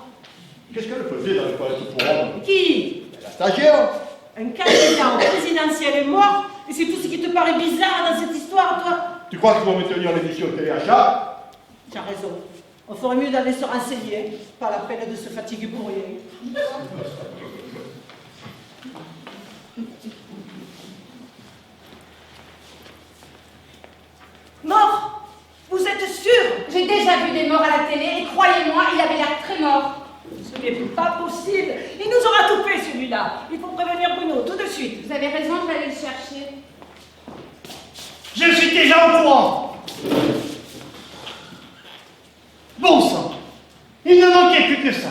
Qu'est-ce qu'elle faisait dans les toilettes pour hommes? Qui? La stagiaire. Un candidat au présidentiel est mort, et c'est tout ce qui te paraît bizarre dans cette histoire, toi? Tu crois qu'ils vont maintenir l'émission téléachat? Tu as raison. On ferait mieux d'aller se renseigner, pas la peine de se fatiguer pour rien. Mort? Vous êtes sûr? J'ai déjà vu des morts à la télé et croyez-moi, il avait l'air très mort. Ce n'est pas possible. Il nous aura tout fait, celui-là. Il faut prévenir Bruno, tout de suite. Vous avez raison, je vais aller le chercher. Je suis déjà au courant. Bon sang, il ne manquait plus que ça.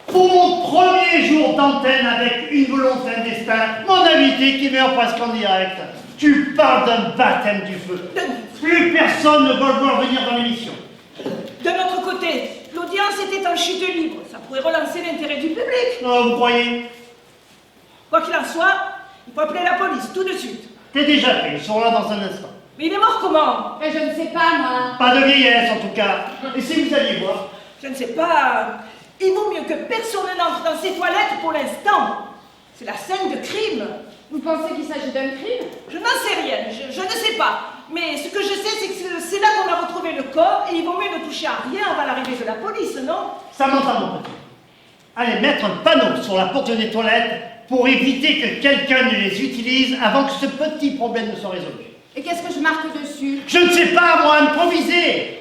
Pour mon premier jour d'antenne avec Une volonté, un destin, mon invité qui meurt presque en direct. Tu parles d'un baptême du feu. Plus personne ne va le voir venir dans l'émission. De notre côté, l'audience était en chute libre. Ça pourrait relancer l'intérêt du public. Non, vous croyez? Quoi qu'il en soit, il faut appeler la police tout de suite. T'es déjà fait, ils sont là dans un instant. Mais il est mort comment? Mais je ne sais pas, moi. Pas de vieillesse en tout cas. Et si vous alliez voir? Je ne sais pas. Il vaut mieux que personne n'entre dans ces toilettes pour l'instant. C'est la scène de crime. Vous pensez qu'il s'agit d'un crime? Je n'en sais rien, je ne sais pas. Mais ce que je sais, c'est que c'est là qu'on a retrouvé le corps et il vaut mieux ne toucher à rien avant l'arrivée de la police, non? Ça m'entend, mon petit. Allez, mettre un panneau sur la porte des toilettes pour éviter que quelqu'un ne les utilise avant que ce petit problème ne soit résolu. Et qu'est-ce que je marque dessus? Je ne sais pas, moi, improviser.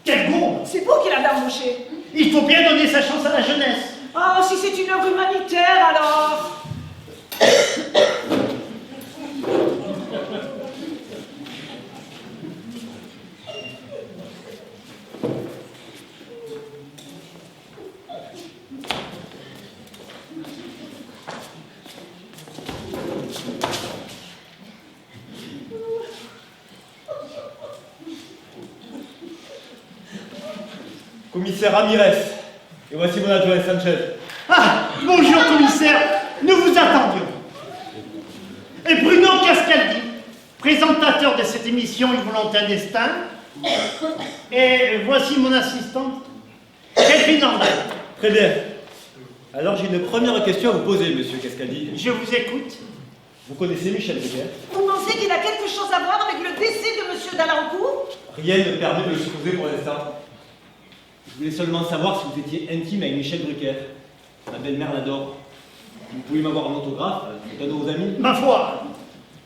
Quelle gourde! C'est vous qui l'avez embauché. Il faut bien donner sa chance à la jeunesse. Oh, si c'est une œuvre humanitaire, alors. Commissaire Ramirez, et voici mon adjoint Sanchez. Ah, bonjour, commissaire. Nous vous attendions. Et Bruno Cascaldi, présentateur de cette émission Une volonté, un destin. Et voici mon assistante, Delphine Lambert. Très bien. Alors j'ai une première question à vous poser, monsieur Cascaldi. Je vous écoute. Vous connaissez Michel Drucker? Vous pensez qu'il a quelque chose à voir avec le décès de M. Dalancourt? Rien ne permet de le supposer pour l'instant. Je voulais seulement savoir si vous étiez intime avec Michel Drucker. Ma belle-mère l'adore. Vous pouvez m'avoir un autographe, c'est un de vos amis. Ma foi,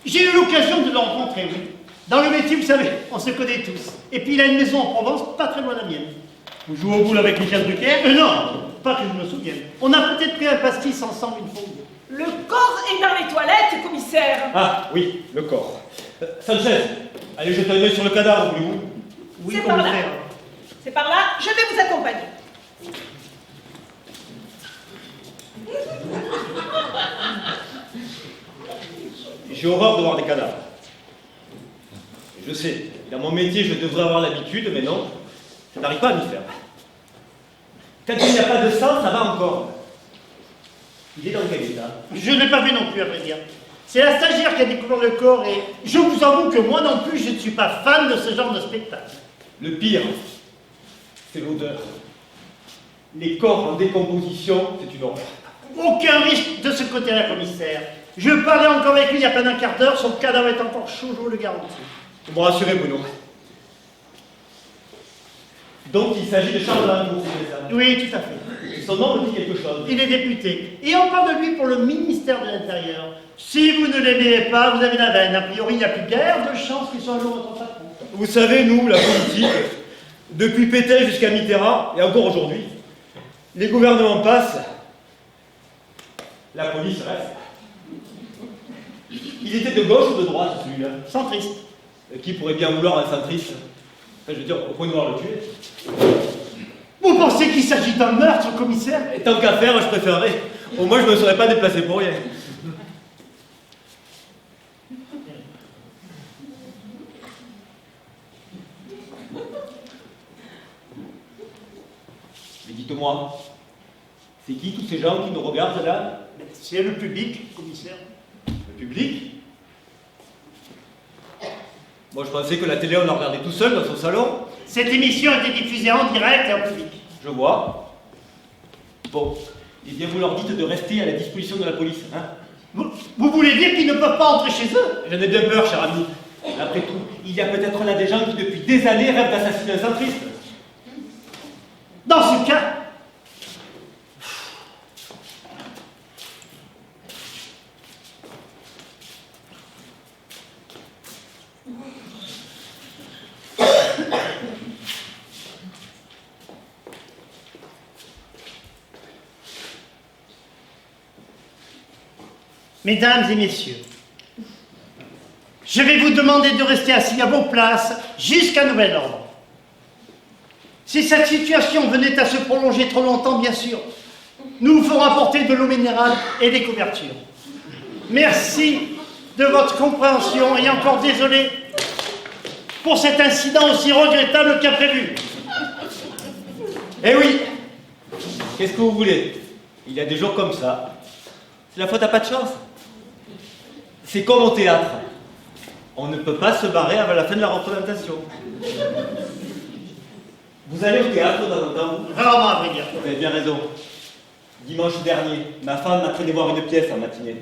j'ai eu l'occasion de le rencontrer, oui. Dans le métier, vous savez, on se connaît tous. Et puis il a une maison en Provence, pas très loin de la mienne. Vous jouez au boule avec Michel Drucker? Non, pas que je me souvienne. On a peut-être pris un pastis ensemble une fois. Le corps est dans les toilettes, commissaire. Ah, oui, le corps. Sanchez, Allez, jetez un œil sur le cadavre, voulez-vous? Oui, C'est par là. commissaire. C'est par là, je vais vous accompagner. J'ai horreur de voir des cadavres. Je sais, dans mon métier, je devrais avoir l'habitude, mais non, ça n'arrive pas à m'y faire. Quand il n'y a pas de sang, ça va encore. Il est dans quel état? Je ne l'ai pas vu non plus, à vrai dire. C'est la stagiaire qui a découvert le corps et je vous avoue que moi non plus, je ne suis pas fan de ce genre de spectacle. Le pire, c'est l'odeur. Les corps en décomposition, c'est une horreur. Aucun risque de ce côté-là, commissaire. Je parlais encore avec lui il y a pas d'un quart d'heure, son cadavre est encore chaud, je vous le garantis. Vous me rassurez, Bruno. Donc il s'agit de Charles Valencourt, c'est ça? Oui, tout à fait. Son nom me dit quelque chose. Il est député. Et on parle de lui pour le ministère de l'Intérieur. Si vous ne l'aimez pas, vous avez la veine. A priori, il n'y a plus guère de chances qu'il soit un jour votre patron. Vous savez, nous, la politique, depuis Pétain jusqu'à Mitterrand, et encore aujourd'hui, les gouvernements passent, la police reste. Il était de gauche ou de droite, celui-là? Centriste. Qui pourrait bien vouloir un centriste? Enfin, je veux dire, au point de voir le tuer. Vous pensez qu'il s'agit d'un meurtre, commissaire? Et tant qu'à faire, je préférerais. Au moins, je ne me serais pas déplacé pour rien. Mais dites-moi, c'est qui tous ces gens qui nous regardent là? C'est le public, commissaire. Le public? Moi, je pensais que la télé, on la regardait tout seul dans son salon. Cette émission a été diffusée en direct et en public. Je vois. Bon. Eh bien, vous leur dites de rester à la disposition de la police, hein? Vous voulez dire qu'ils ne peuvent pas entrer chez eux? J'en ai bien peur, cher ami. Après tout, il y a peut-être là des gens qui, depuis des années, rêvent d'assassiner un centriste. Dans ce cas, mesdames et messieurs, je vais vous demander de rester assis à vos places jusqu'à nouvel ordre. Si cette situation venait à se prolonger trop longtemps, bien sûr, nous vous ferons apporter de l'eau minérale et des couvertures. Merci de votre compréhension et encore désolé pour cet incident aussi regrettable qu'imprévu. Eh oui! Qu'est-ce que vous voulez? Il y a des jours comme ça. C'est la faute à pas de chance. C'est comme au théâtre. On ne peut pas se barrer avant la fin de la représentation. Vous allez au théâtre de temps en temps, vous? Rarement, à vrai dire. Vous avez bien raison. Dimanche dernier, ma femme m'a traîné voir une pièce en matinée.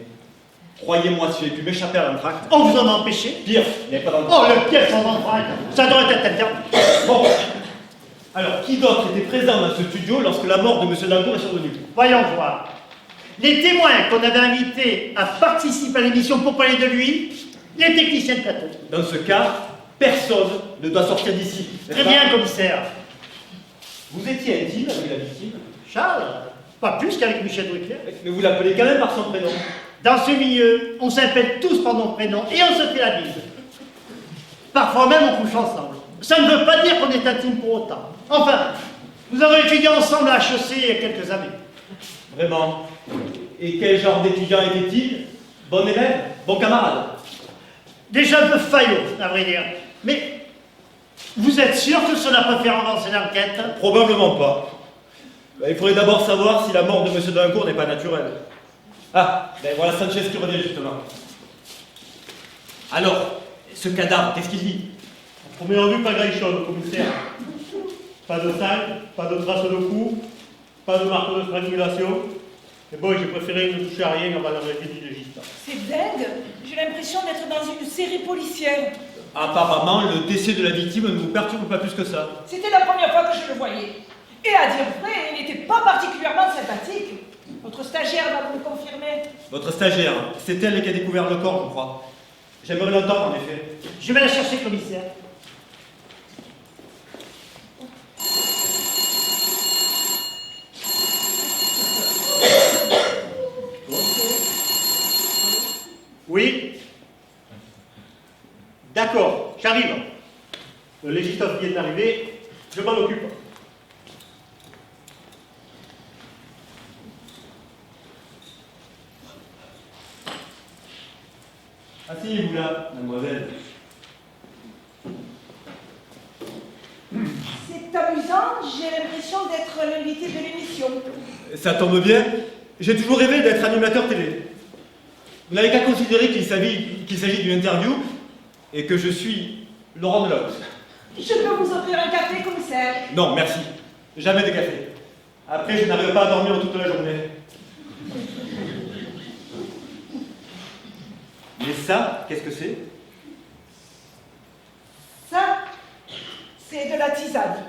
Croyez-moi, si j'avais pu m'échapper à l'entracte. On vous en a empêché? Pire, il n'y avait pas d'entracte. Oh, le pièce en entraque, ça devrait être interdit. Bon. Alors, qui d'autre était présent dans ce studio lorsque la mort de M. Dancourt est survenue? Voyons voir. Les témoins qu'on avait invités à participer à l'émission pour parler de lui, les techniciens de plateau. Dans ce cas, personne ne doit sortir d'ici. Très bien, commissaire. Vous étiez intime avec la victime, Charles, pas plus qu'avec Michel Drucker. mais vous l'appelez quand même par son prénom. Dans ce milieu, on s'appelle tous par nos prénoms et on se fait la bise. Parfois même, on couche ensemble. Ça ne veut pas dire qu'on est intime pour autant. Enfin, nous avons étudié ensemble à HEC il y a quelques années. Vraiment. Et quel genre d'étudiant était-il? Bon élève? Bon camarade? Déjà un peu faillot, à vrai dire. Mais vous êtes sûr que cela peut faire avancer l'enquête? Probablement pas. Il faudrait d'abord savoir si la mort de M. Dancourt n'est pas naturelle. Ah, ben voilà Sanchez qui revient justement. Alors, ce cadavre, qu'est-ce qu'il dit? En première vue, pas grand-chose, commissaire. Pas de sang, pas de traces de coups, pas de marque de strangulation. Mais bon, j'ai préféré ne toucher à rien avant la vérité du légiste. C'est dingue. J'ai l'impression d'être dans une série policière. Apparemment, le décès de la victime ne vous perturbe pas plus que ça. C'était la première fois que je le voyais. Et à dire vrai, il n'était pas particulièrement sympathique. Votre stagiaire va vous le confirmer. Votre stagiaire, c'est elle qui a découvert le corps, je crois. J'aimerais l'entendre, en effet. Je vais la chercher, commissaire. Oui, D'accord, j'arrive. Le législatif vient d'arriver, je m'en occupe. Asseyez-vous là, mademoiselle. C'est amusant, j'ai l'impression d'être l'invité de l'émission. Ça tombe bien, j'ai toujours rêvé d'être animateur télé. Vous n'avez qu'à considérer qu'il s'agit d'une interview et que je suis Laurent Delhomme. Je peux vous offrir un café, commissaire. Non, merci. Jamais de café. Après, je n'arrive pas à dormir toute la journée. Mais ça, qu'est-ce que c'est? Ça, c'est de la tisane.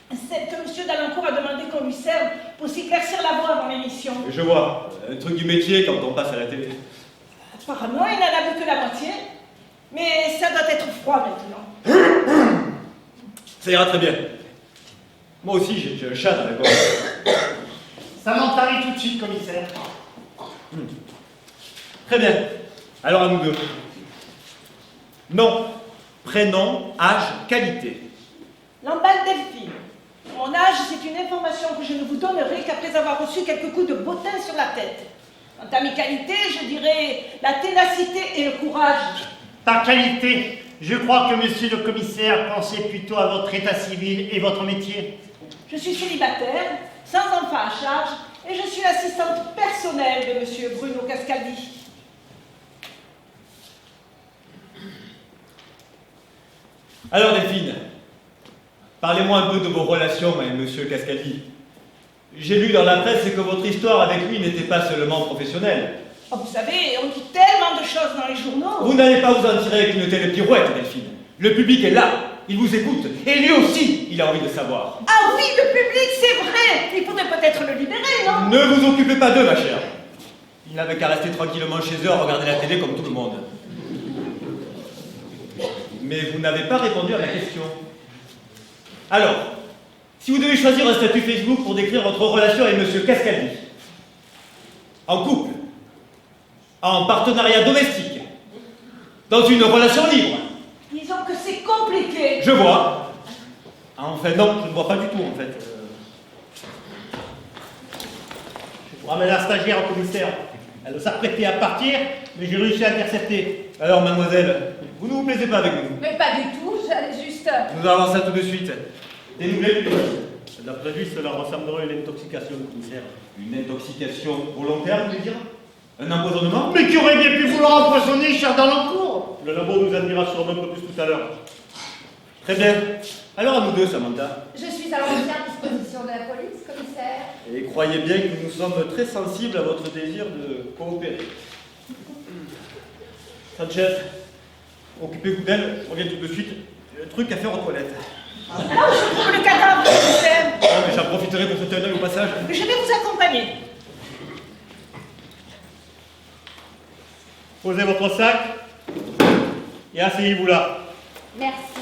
C'est que M. Dalancourt a demandé qu'on lui serve pour s'éclaircir la voix avant l'émission. Je vois, un truc du métier quand on passe à la télé. Apparemment, il n'en a bu que la moitié. Mais ça doit être froid maintenant. Ça ira très bien. Moi aussi, j'ai un chat dans la gorge. Ça m'en parie tout de suite, commissaire. Très bien. Alors à nous deux. Nom, prénom, âge, qualité. Lamballe Delphine. Mon âge, c'est une information que je ne vous donnerai qu'après avoir reçu quelques coups de bottin sur la tête. Quant à mes qualités, je dirais la ténacité et le courage. Par qualité, je crois que monsieur le commissaire pensait plutôt à votre état civil et votre métier. Je suis célibataire, sans enfant à charge, et je suis l'assistante personnelle de monsieur Bruno Cascaldi. Alors Delphine, parlez-moi un peu de vos relations avec monsieur Cascaldi. J'ai lu dans la presse que votre histoire avec lui n'était pas seulement professionnelle. Oh, vous savez, on dit tellement de choses dans les journaux. Vous n'allez pas vous en tirer avec une telle pirouette, Delphine. Le public est là, il vous écoute, et lui aussi, il a envie de savoir. Ah oui, le public, c'est vrai. Il faudrait peut-être le libérer, non? Ne vous occupez pas d'eux, ma chère. Ils n'avaient qu'à rester tranquillement chez eux à regarder la télé comme tout le monde. Mais vous n'avez pas répondu à ma question. Alors, si vous devez choisir un statut Facebook pour décrire votre relation avec monsieur Cascaldi, en couple, en partenariat domestique, dans une relation libre. Disons que c'est compliqué. Je vois. Enfin non, je ne vois pas du tout en fait. Je vous ramène la stagiaire au commissaire. Elle s'apprêtait à partir, mais j'ai réussi à intercepter. Alors mademoiselle, vous ne vous plaisez pas avec nous? Mais pas du tout, j'allais juste... Nous allons ça tout de suite. Des nouvelles? D'après lui, cela ressemblerait à une intoxication, commissaire. Une intoxication volontaire, vous voulez dire? Un empoisonnement? Mais qui aurait bien pu vouloir empoisonner cher Dalancourt? Le labo nous en dira sûrement un peu plus tout à l'heure. Très bien. Alors à nous deux, Samantha. Je suis à l'entière disposition de la police, commissaire. Et croyez bien que nous sommes très sensibles à votre désir de coopérer. Sanchez, occupez-vous d'elle, je reviens tout de suite. J'ai un truc à faire aux toilettes. Ah, je trouve le cadavre, commissaire. Ah, mais j'en profiterai pour jeter un œil au passage. Je vais vous accompagner. Posez votre sac et asseyez-vous là. Merci.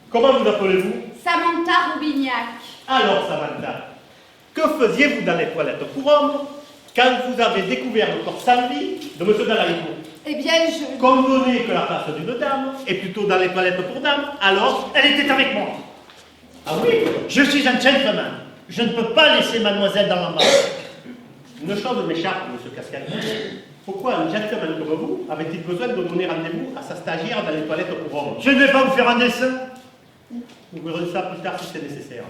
Comment vous appelez-vous? Samantha Roubignac. Alors, Samantha, que faisiez-vous dans les toilettes pour hommes quand vous avez découvert le corps sans vie de M. Dalancourt? Eh bien, je... Convenez que la place d'une dame est plutôt dans les toilettes pour dames, alors Elle était avec moi. ah oui, Je suis un gentleman. Je ne peux pas laisser mademoiselle dans l'embarras. une chose m'échappe, M. Cascaldi. Pourquoi un gentleman comme vous avait-il besoin de donner rendez-vous à sa stagiaire dans les toilettes pour hommes? Je ne vais pas vous faire un dessin. Nous verrons ça plus tard si c'est nécessaire.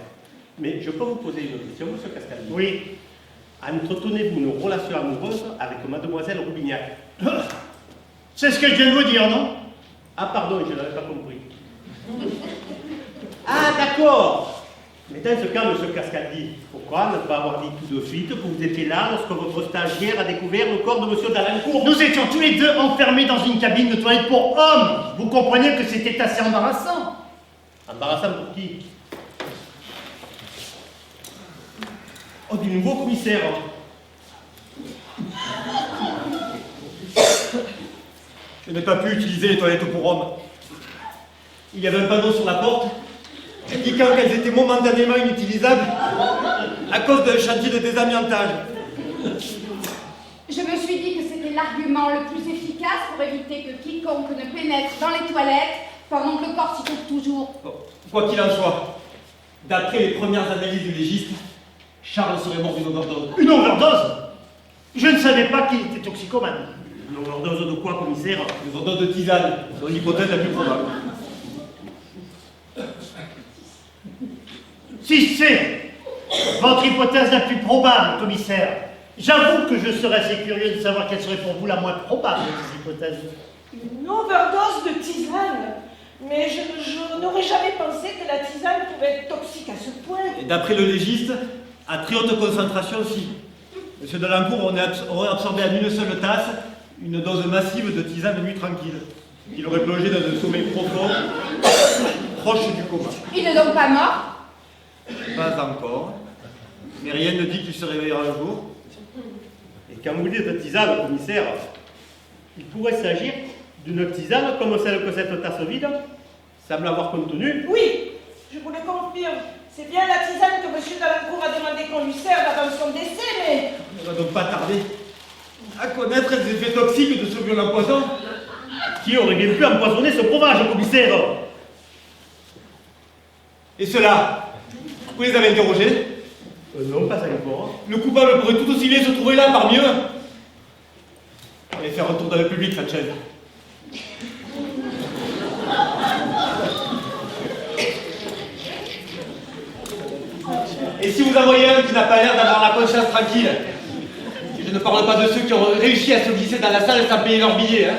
Mais je peux vous poser une question, M. Cascaldi? Oui. Entretenez-vous une relation amoureuse avec mademoiselle Roubignac? C'est ce que je viens de vous dire, non? Ah pardon, je n'avais pas compris. Ah d'accord. Mais dans ce cas, M. Cascaldi, pourquoi ne pas avoir dit tout de suite que vous étiez là lorsque votre stagiaire a découvert le corps de M. Dalancourt? Nous étions tous les deux enfermés dans une cabine de toilette pour hommes. Vous comprenez que c'était assez embarrassant. Embarrassant pour qui? Oh, du nouveau commissaire. Je n'ai pas pu utiliser les toilettes pour hommes. Il y avait un panneau sur la porte indiquant qu'elles étaient momentanément inutilisables à cause d'un chantier de désamiantage. Je me suis dit que c'était l'argument le plus efficace pour éviter que quiconque ne pénètre dans les toilettes pendant que le corps s'y trouve toujours. Bon, quoi qu'il en soit, d'après les premières analyses du légiste, Charles serait mort d'une overdose. Une overdose? Je ne savais pas qu'il était toxicomane. Une overdose de quoi, commissaire? Une overdose de tisane, c'est l'hypothèse la plus probable. Si c'est votre hypothèse la plus probable, commissaire, j'avoue que je serais assez curieux de savoir quelle serait pour vous la moins probable des hypothèses. Une overdose de tisane. Mais je n'aurais jamais pensé que la tisane pouvait être toxique à ce point. Et d'après le légiste, à très haute concentration aussi. Monsieur Delancourt aurait absorbé en une seule tasse une dose massive de tisane de nuit tranquille. Il aurait plongé dans un sommeil profond, proche du coma. Il n'est donc pas mort? Pas encore. Mais rien ne dit qu'il se réveillera un jour. Et quand vous dites de tisane, commissaire, il pourrait s'agir d'une tisane comme celle que cette tasse vide semble avoir contenue. Oui, je vous le confirme. C'est bien la tisane que M. Delancourt a demandé qu'on lui serve avant son décès, mais... On ne va donc pas tarder à connaître les effets toxiques de ce violent poison. Qui aurait bien pu empoisonner ce breuvage, commissaire? Et ceux-là, vous les avez interrogés? Non, pas encore. Le coupable pourrait tout aussi bien se trouver là parmi eux. Allez faire un tour dans le public, Sanchez. Et si vous en voyez un qui n'a pas l'air d'avoir la conscience tranquille, et je ne parle pas de ceux qui ont réussi à se glisser dans la salle sans payer leur billet, hein.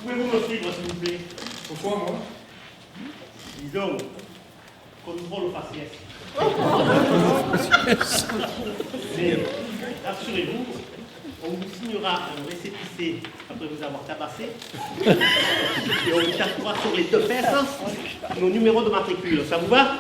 Pouvez-vous me suivre, s'il vous plaît? Pourquoi moi? Disons, contrôle faciès. Mais rassurez-vous, on vous signera un récépissé après vous avoir tabassé et on vous tatouera sur les deux fesses nos numéros de matricule. Ça vous va?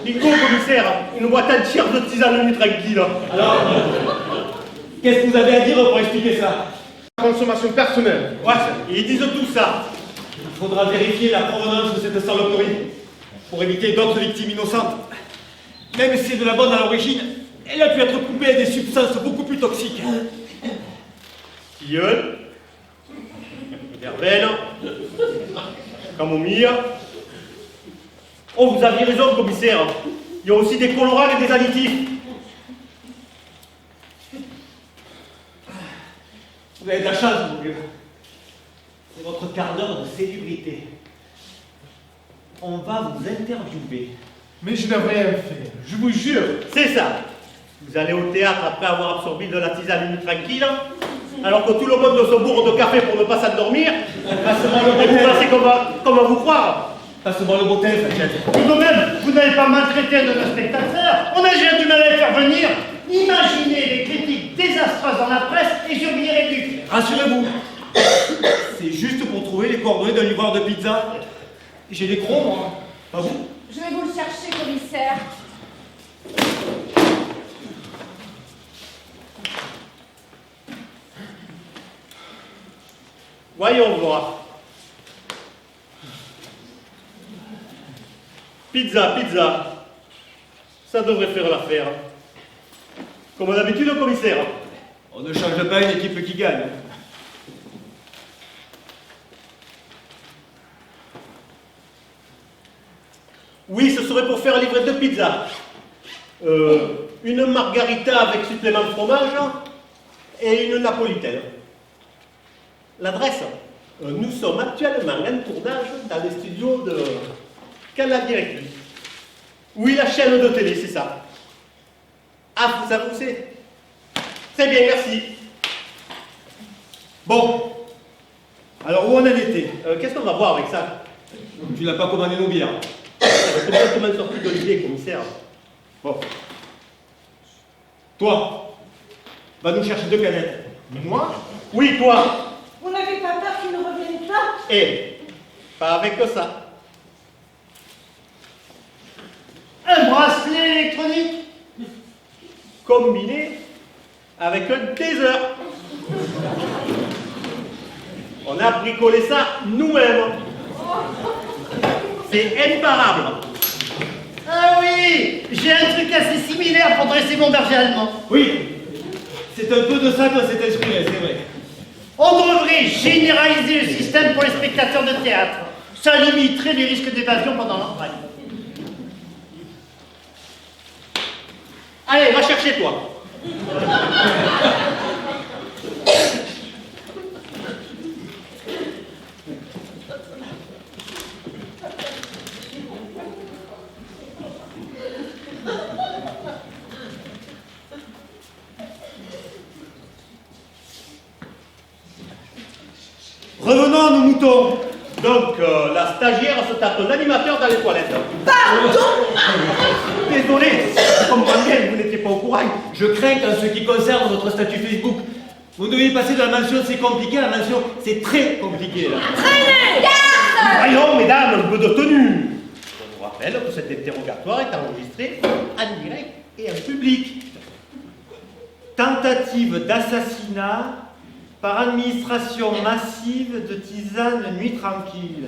Bingo, commissaire, une boîte entière de tisane nuit tranquille. Alors, qu'est-ce que vous avez à dire pour expliquer ça? Consommation personnelle. Ouais, ils disent tout ça. Il faudra vérifier la provenance de cette saloperie pour éviter d'autres victimes innocentes. Même si c'est de la bonne à l'origine, elle a pu être coupée à des substances beaucoup plus toxiques. Tilleul, verveine, camomille. Oh, vous aviez raison, commissaire. Il y a aussi des colorants et des additifs. Vous avez de la chance, mon vieux. C'est votre quart d'heure de célébrité. On va vous interviewer. Mais je n'ai rien fait, je vous jure. C'est ça. Vous allez au théâtre après avoir absorbé de la tisane nuit tranquille, alors que tout le monde se bourre de café pour ne pas s'endormir. Passe-moi le Et vous bottin. pensez qu'on va vous croire? Passe-moi le bottin, Sanchez. Tout de même, vous n'avez pas maltraité de nos spectateurs. On a déjà du mal à les faire venir. Imaginez les critiques désastreuses dans la presse et je m'y réduis. Rassurez-vous, c'est juste pour trouver les coordonnées d'un livreur de pizza. J'ai des crocs, moi. Pas vous? Je vais vous le chercher, commissaire. Voyons voir. Pizza, pizza. Ça devrait faire l'affaire. Comme d'habitude, commissaire. On ne change pas une équipe qui gagne. Oui, ce serait pour faire livrer 2 pizzas. Une margarita avec supplément de fromage et une napolitaine. L'adresse, nous sommes actuellement en tournage dans les studios de Canal Direct. Oui, la chaîne de télé, c'est ça. Ah, ça vous sait. Très bien, merci. Bon, Alors, où on en était? Qu'est-ce qu'on va boire avec ça? Tu n'as pas commandé nos bières. C'est complètement sorti de l'idée, commissaire. Bon. Toi, va nous chercher 2 canettes. Moi? Oui, toi. Vous n'avez pas peur qu'il ne revienne pas? Et pas avec ça. Un bracelet électronique? Combiné avec un taser. On a bricolé ça nous-mêmes. C'est imparable. Ah oui, j'ai un truc assez similaire pour dresser mon berger allemand. Oui, c'est un peu de ça qu'on s'est inspiré, c'est vrai. On devrait généraliser le système pour les spectateurs de théâtre. Ça limiterait les risques d'évasion pendant l'entraille. Allez, va chercher toi. Revenons à nos moutons. Donc, la stagiaire se tape l'animateur dans les toilettes. Désolé, je comprends bien, vous n'étiez pas au courant. Je crains qu'en ce qui concerne votre statut Facebook, vous deviez passer de la mention c'est compliqué à la mention c'est très compliqué. Là. Voyons, mesdames, un peu de tenue. Je vous rappelle que cet interrogatoire est enregistré en direct et en public. Tentative d'assassinat par administration massive de tisane nuit tranquille.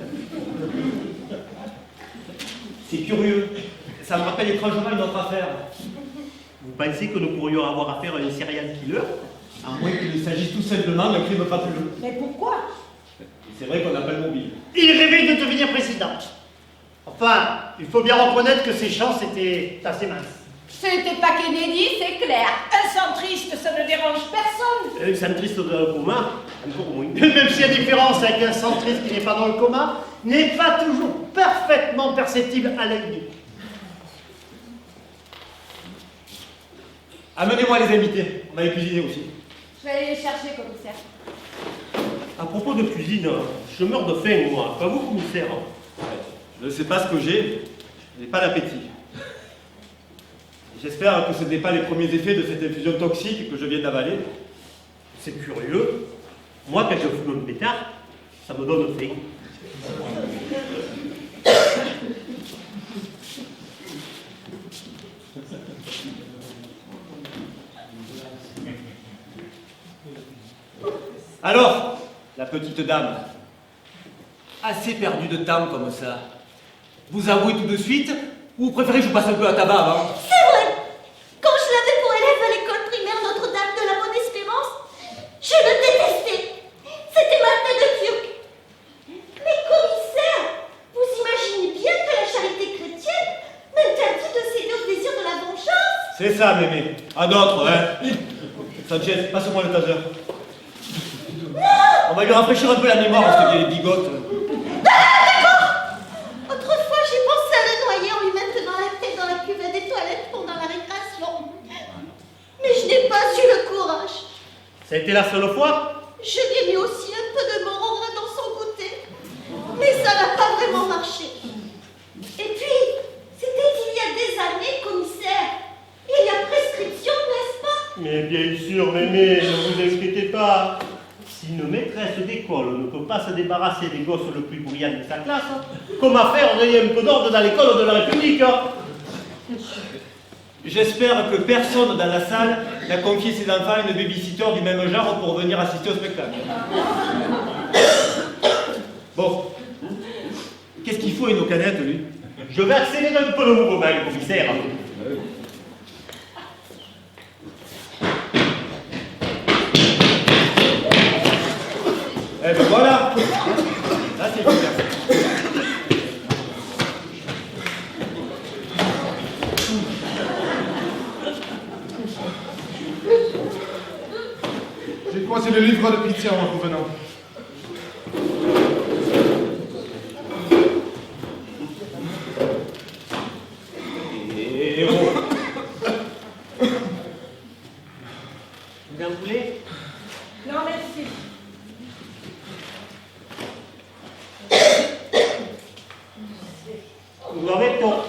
C'est curieux. Ça me rappelle étrangement une autre affaire. Vous pensez que nous pourrions avoir affaire à un serial killer? À moins qu'il s'agisse tout simplement d'un crime fabuleux. Mais pourquoi? C'est vrai qu'on n'a pas le mobile. Il rêvait de devenir président. Enfin, il faut bien reconnaître que ses chances étaient assez minces. C'était pas Kennedy, c'est clair. Un centriste, ça ne dérange personne. Un centriste dans le coma, encore moins. Même si la différence avec un centriste qui n'est pas dans le coma n'est pas toujours parfaitement perceptible à l'œil nu. Amenez-moi les invités. On va les cuisiner aussi. Je vais aller les chercher, commissaire. À propos de cuisine, je meurs de faim, moi. Pas vous, commissaire? Je ne sais pas ce que j'ai pas d'appétit. J'espère que ce n'est pas les premiers effets de cette infusion toxique que je viens d'avaler. C'est curieux. Moi, quand je fume un pétard, ça me donne faim. Alors, la petite dame, assez perdue de temps comme ça, vous avouez tout de suite ou vous préférez que je vous passe un peu à tabac avant? C'est vrai. Quand je l'avais pour élève à l'école primaire Notre-Dame de la Bonne Espérance, je le détestais. C'était ma tête de turc. Mais commissaire, vous imaginez bien que la charité chrétienne m'interdit de céder au désir de la vengeance? C'est ça, mémé. À d'autres, hein. Sanchez, passe-moi le taser. On va lui rafraîchir un peu la mémoire, parce qu'il y a les bigotes. Autrefois, j'ai pensé à le noyer en lui maintenant la tête dans la cuvette des toilettes pendant la récréation. Mais je n'ai pas eu le courage. Ça a été la seule fois? Je lui ai mis aussi un peu de morondre dans son goûter. Mais ça n'a pas vraiment marché. Et puis, c'était il y a des années, commissaire. Il y a prescription, n'est-ce pas? Mais bien sûr, mémé, ne vous inquiétez pas. Si une maîtresse d'école ne peut pas se débarrasser des gosses le plus brillant de sa classe, comment faire donner un peu d'ordre dans l'école de la République? J'espère que personne dans la salle n'a confié ses enfants à une babysitter du même genre pour venir assister au spectacle. Bon. Qu'est-ce qu'il faut à nos canettes, lui? Je vais accélérer un peu le mouvement, commissaire. Eh ben voilà. Là, c'est super. J'ai croisé le livre de pitié en revenant. Et oh. Vous en voulez? Non, merci. Vous avez tort.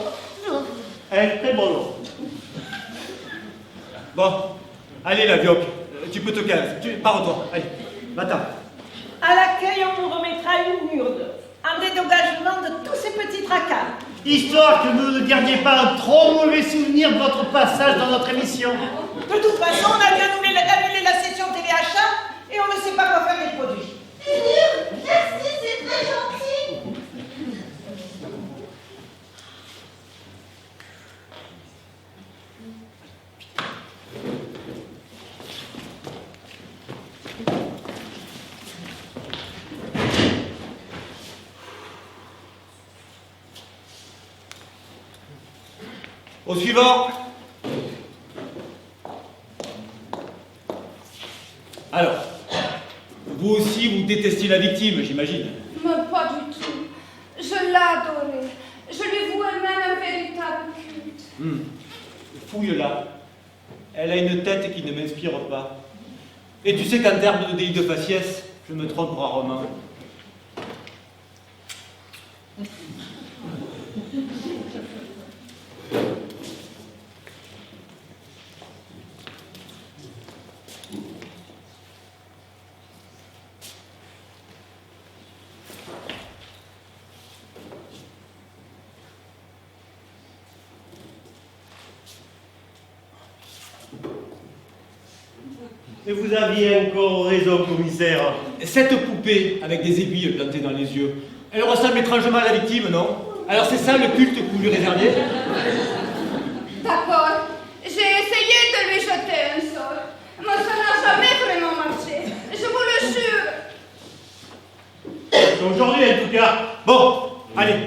Elle est très bonne. Bon, allez la Vioque, tu peux te calmer. Pars-toi, allez, va-t'en. À l'accueil, on vous remettra une urde, un dédommagement de tous ces petits tracas. Histoire que vous ne gardiez pas un trop mauvais souvenir de votre passage dans notre émission. De toute façon, on a bien annulé la session téléachat et on ne sait pas quoi faire des produits. Merci, c'est très gentil. Au suivant. Alors, vous aussi, vous détestiez la victime, j'imagine. Mais pas du tout. Je l'adorais. Je lui vouais même un véritable culte. Fouille-la. Elle a une tête qui ne m'inspire pas. Et tu sais qu'en termes de délit de faciès, je me trompe rarement. Et vous aviez encore raison, commissaire. Cette poupée avec des aiguilles plantées dans les yeux, elle ressemble étrangement à la victime, non? Alors c'est ça le culte que vous lui réserviez? D'accord. J'ai essayé de lui jeter un sort. Mais ça n'a jamais vraiment marché. Je vous le jure. Aujourd'hui, en tout cas. Bon, allez,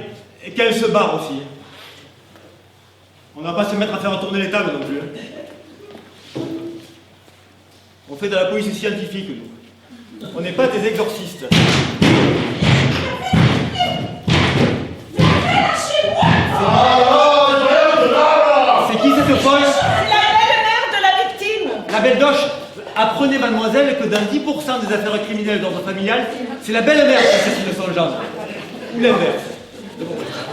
et qu'elle se barre aussi. On va pas se mettre à faire tourner les tables non plus. On fait de la police scientifique, nous. On n'est pas des exorcistes. C'est qui cette folle? La belle-mère de la victime. La belle doche. Apprenez, mademoiselle, que dans 10% des affaires criminelles d'ordre familial, c'est la belle-mère qui assassine son gendre. Ou l'inverse.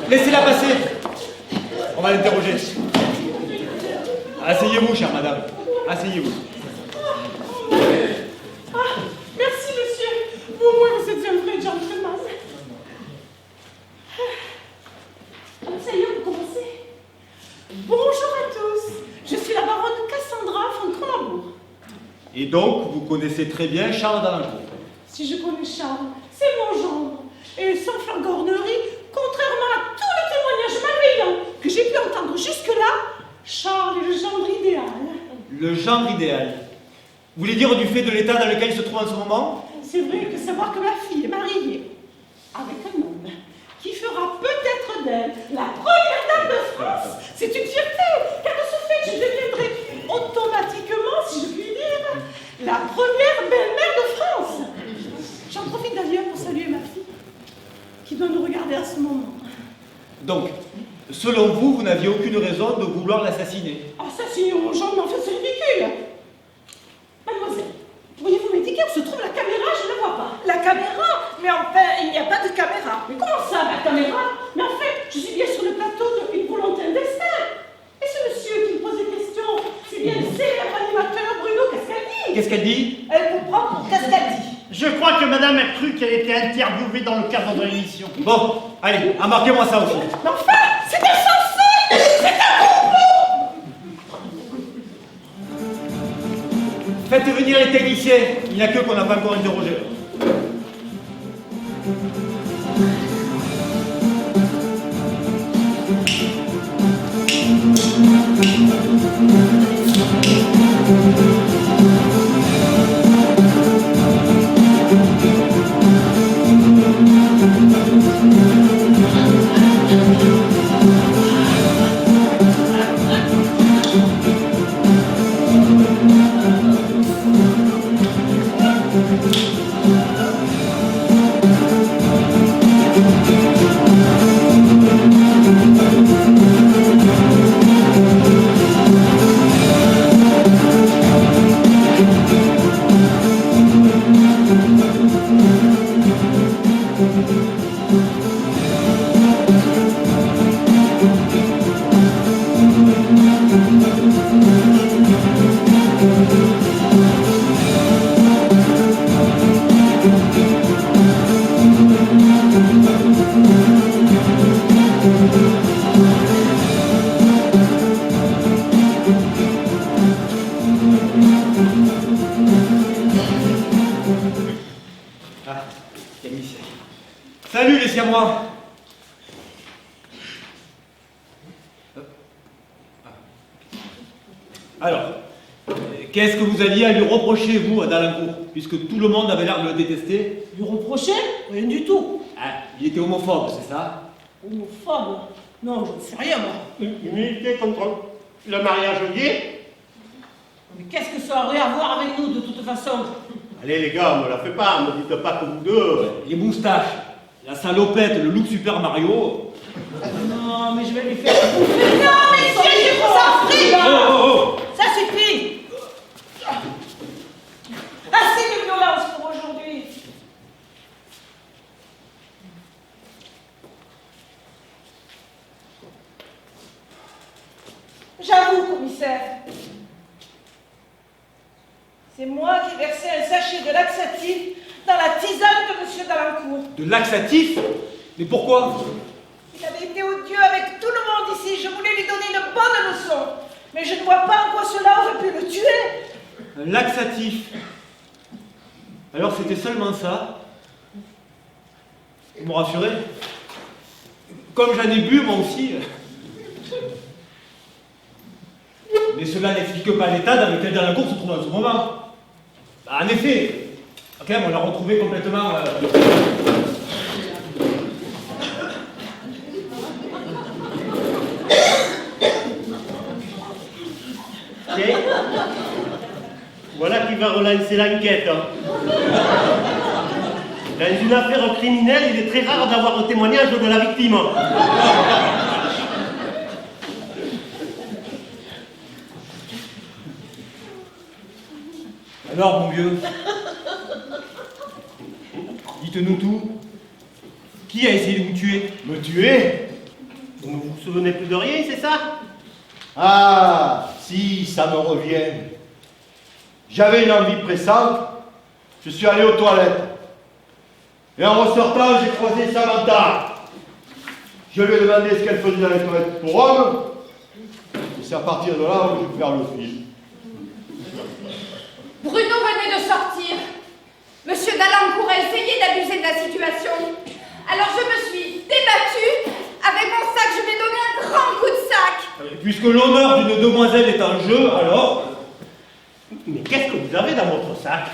Laissez-la passer. On va l'interroger. Asseyez-vous, chère madame. Asseyez-vous. Ah, merci, monsieur. Vous, au moins, vous êtes un vrai gentleman. Ça y est, vous commencez. Bonjour à tous. Je suis la baronne Cassandra von Kronenbourg. Et donc, vous connaissez très bien Charles Dalancourt. Si je connais Charles, c'est mon gendre. Et sans flagornerie, contrairement à tous les témoignages malveillants que j'ai pu entendre jusque-là, Charles est le gendre idéal. Le genre idéal. Vous voulez dire du fait de l'état dans lequel il se trouve en ce moment? C'est vrai que savoir que ma fille est mariée avec un homme qui fera peut-être d'elle la première dame de France, c'est une fierté, car de ce fait, je deviendrai automatiquement, si je puis dire, la première belle-mère de France. J'en profite d'ailleurs pour saluer ma fille, qui doit nous regarder à ce moment. Donc, selon vous, vous n'aviez aucune raison de vouloir l'assassiner. Assassiner mon gendre, mais en fait, c'est ridicule. Mademoiselle, pourriez-vous m'indiquer où se trouve la caméra? Je ne la vois pas. La caméra? Mais enfin, il n'y a pas de caméra. Mais comment ça, la caméra? Mais en fait, je suis bien sur le plateau d'une volonté destin. Et ce monsieur qui me pose des questions, c'est bien le célèbre animateur Bruno Cascaldi. Qu'est-ce qu'elle dit? Elle comprend Cascaldi. Je crois que madame a cru qu'elle était interviewée dans le cadre de l'émission. Bon, allez, embarquez-moi ça aussi. Mais enfin, c'est insensé! C'est un complot! Faites venir les techniciens. Il n'y a que qu'on n'a pas encore interrogé. Oui. Salut les siamois. Alors, qu'est-ce que vous alliez à lui reprocher, vous, à Dalincourt, puisque tout le monde avait l'air de le détester? Lui reprocher? Rien du tout. Ah, il était homophobe, c'est ça? Homophobe? Non, je ne sais rien, moi. Militer contre le mariage gay? Mais qu'est-ce que ça aurait à voir avec nous, de toute façon? Allez les gars, me la fais pas, me dites pas que vous deux. Les moustaches, la salopette, le look Super Mario. Non, mais je vais lui faire... Non, messieurs, je vous en prie. Oh, oh, oh. Ça suffit. Assez de violence pour aujourd'hui. J'avoue, commissaire. C'est moi qui ai versé un sachet de laxatif dans la tisane de M. Dalincourt. De laxatif? Mais pourquoi? Il avait été odieux avec tout le monde ici. Je voulais lui donner une bonne leçon. Mais je ne vois pas en quoi cela aurait pu le tuer. Un laxatif. Alors c'était seulement ça? Vous me rassurez? Comme j'en ai bu, moi aussi. Mais cela n'explique pas l'état dans lequel Dalincourt se trouve en ce moment. Bah, en effet, quand même, on l'a retrouvé complètement... Tiens, voilà qui va relancer l'enquête. Dans une affaire criminelle, il est très rare d'avoir le témoignage de la victime. Alors, mon vieux, dites-nous tout. Qui a essayé de vous tuer? Me tuer? Vous ne vous souvenez plus de rien, c'est ça? Ah, si, ça me revient. J'avais une envie pressante, je suis allé aux toilettes. Et en ressortant, j'ai croisé Samantha. Je lui ai demandé ce qu'elle faisait dans les toilettes pour hommes. Et c'est à partir de là où j'ai perdu le fil. Bruno venait de sortir. Monsieur Dalincourt a essayé d'abuser de la situation. Alors je me suis débattue. Avec mon sac, je lui ai donné un grand coup de sac. Puisque l'honneur d'une demoiselle est en jeu, alors... Mais qu'est-ce que vous avez dans votre sac?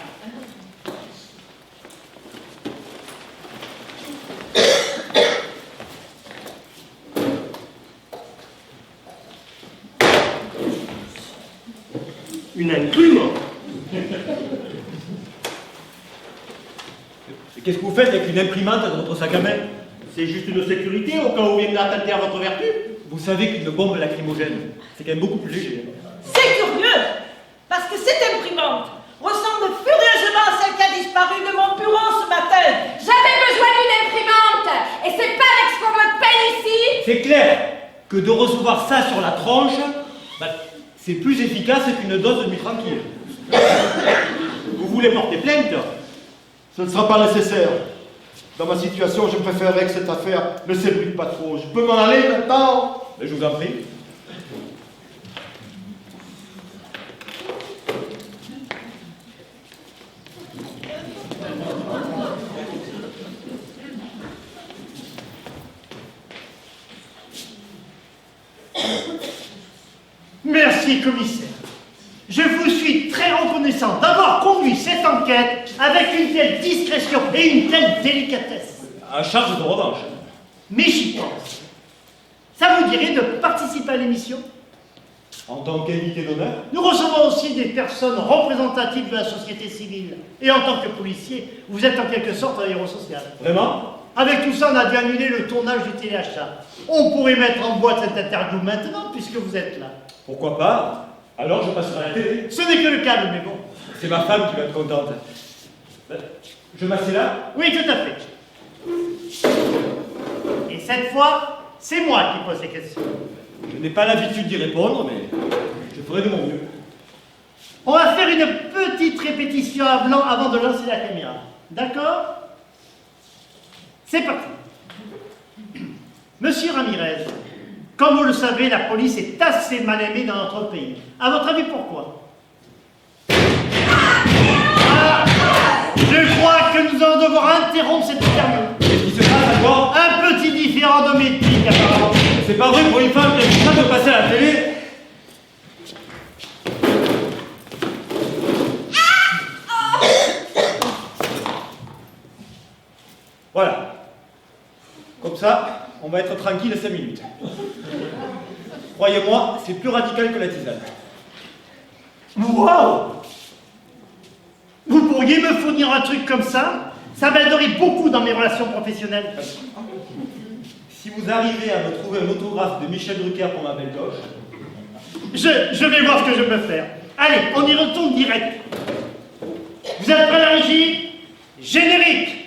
Une enclume? Qu'est-ce que vous faites avec une imprimante dans votre sac à main? C'est juste une sécurité au cas où vient d'attenter à votre vertu? Vous savez qu'une bombe lacrymogène, c'est quand même beaucoup plus léger. C'est curieux, parce que cette imprimante ressemble furieusement à celle qui a disparu de mon bureau ce matin. J'avais besoin d'une imprimante. Et c'est pas avec ce qu'on me paye ici. C'est clair que de recevoir ça sur la tronche, bah, c'est plus efficace qu'une dose de nuit tranquille. Vous voulez porter plainte? Ce ne sera pas nécessaire. Dans ma situation, je préférerais que cette affaire ne s'ébruite pas trop. Je peux m'en aller maintenant? Ben, je vous en prie. Merci, commissaire. Je vous suis très reconnaissant d'avoir conduit cette enquête avec une telle discrétion et une telle délicatesse. À charge de revanche. Mais j'y pense. Ça vous dirait de participer à l'émission? En tant qu'invité d'honneur? Nous recevons aussi des personnes représentatives de la société civile. Et en tant que policier, vous êtes en quelque sorte un héros social. Vraiment? Avec tout ça, on a dû annuler le tournage du téléachat. On pourrait mettre en boîte cette interview maintenant, puisque vous êtes là. Pourquoi pas? Alors je passerai à la télé. Ce n'est que le calme, mais bon. C'est ma femme qui va être contente. Ben, je m'assieds là? Oui, tout à fait. Et cette fois, c'est moi qui pose les questions. Je n'ai pas l'habitude d'y répondre, mais je ferai de mon mieux. On va faire une petite répétition à blanc avant de lancer la caméra. D'accord? C'est parti. Monsieur Ramirez, comme vous le savez, la police est assez mal aimée dans notre pays. À votre avis, pourquoi? Ah, je crois que nous allons devoir interrompre cette pas vrai pour une femme qui a le temps de passer à la télé. Voilà. Comme ça, on va être tranquille 5 minutes. Croyez-moi, c'est plus radical que la tisane. Waouh! Vous pourriez me fournir un truc comme ça? Ça m'aiderait beaucoup dans mes relations professionnelles. Si vous arrivez à me trouver un autographe de Michel Drucker pour ma belle gauche... Je vais voir ce que je peux faire. Allez, on y retourne direct. Vous êtes prêts, la régie? Générique!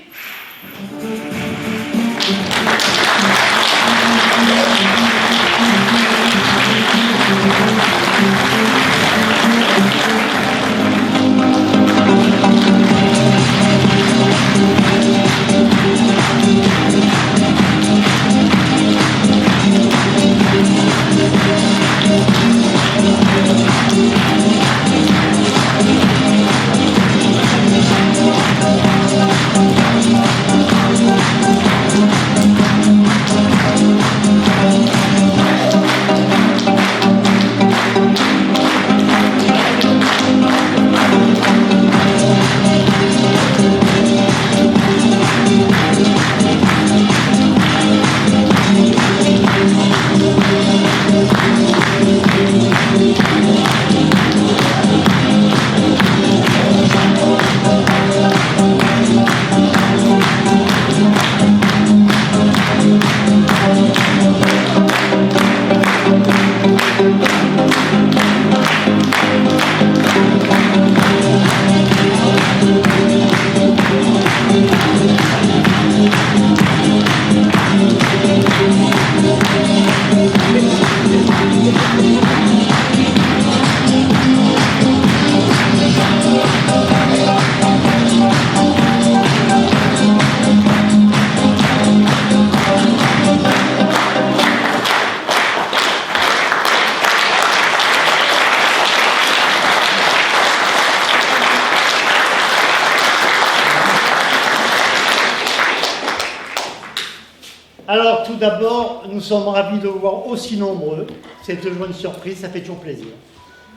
Alors, tout d'abord, nous sommes ravis de vous voir aussi nombreux. C'est toujours une surprise, ça fait toujours plaisir.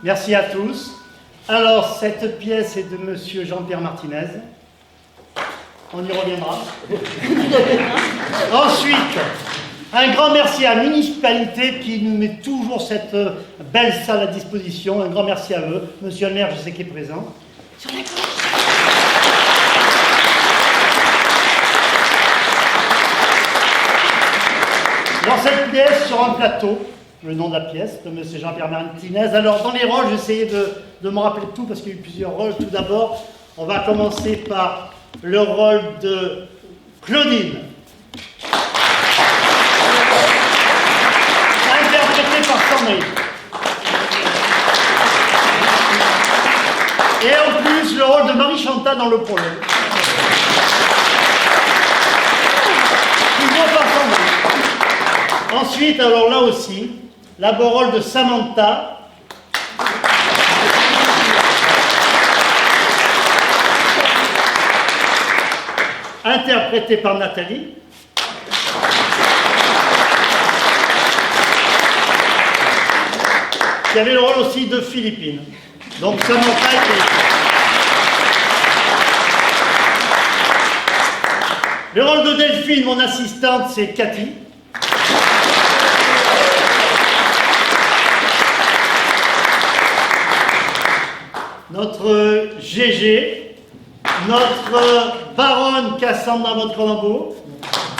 Merci à tous. Alors, cette pièce est de Monsieur Jean-Pierre Martinez. On y reviendra. Ensuite, un grand merci à la municipalité qui nous met toujours cette belle salle à disposition. Un grand merci à eux. Monsieur le maire, je sais qu'il est présent. Sur la gauche. Dans cette pièce, sur un plateau, le nom de la pièce, de M. Jean-Pierre Martinez. Alors, dans les rôles, j'essayais de me rappeler de tout, parce qu'il y a eu plusieurs rôles. Tout d'abord, on va commencer par le rôle de Claudine. Interprétée par Sandrine. Et en plus, le rôle de Marie-Chantal dans le prologue. Toujours par Sandrine. Ensuite, alors là aussi, la beau rôle de Samantha. Interprétée par Nathalie. Il y avait le rôle aussi de Philippine. Donc Samantha était... Le rôle de Delphine, mon assistante, c'est Cathy. Notre GG, notre baronne Cassandra dans votre Colombo,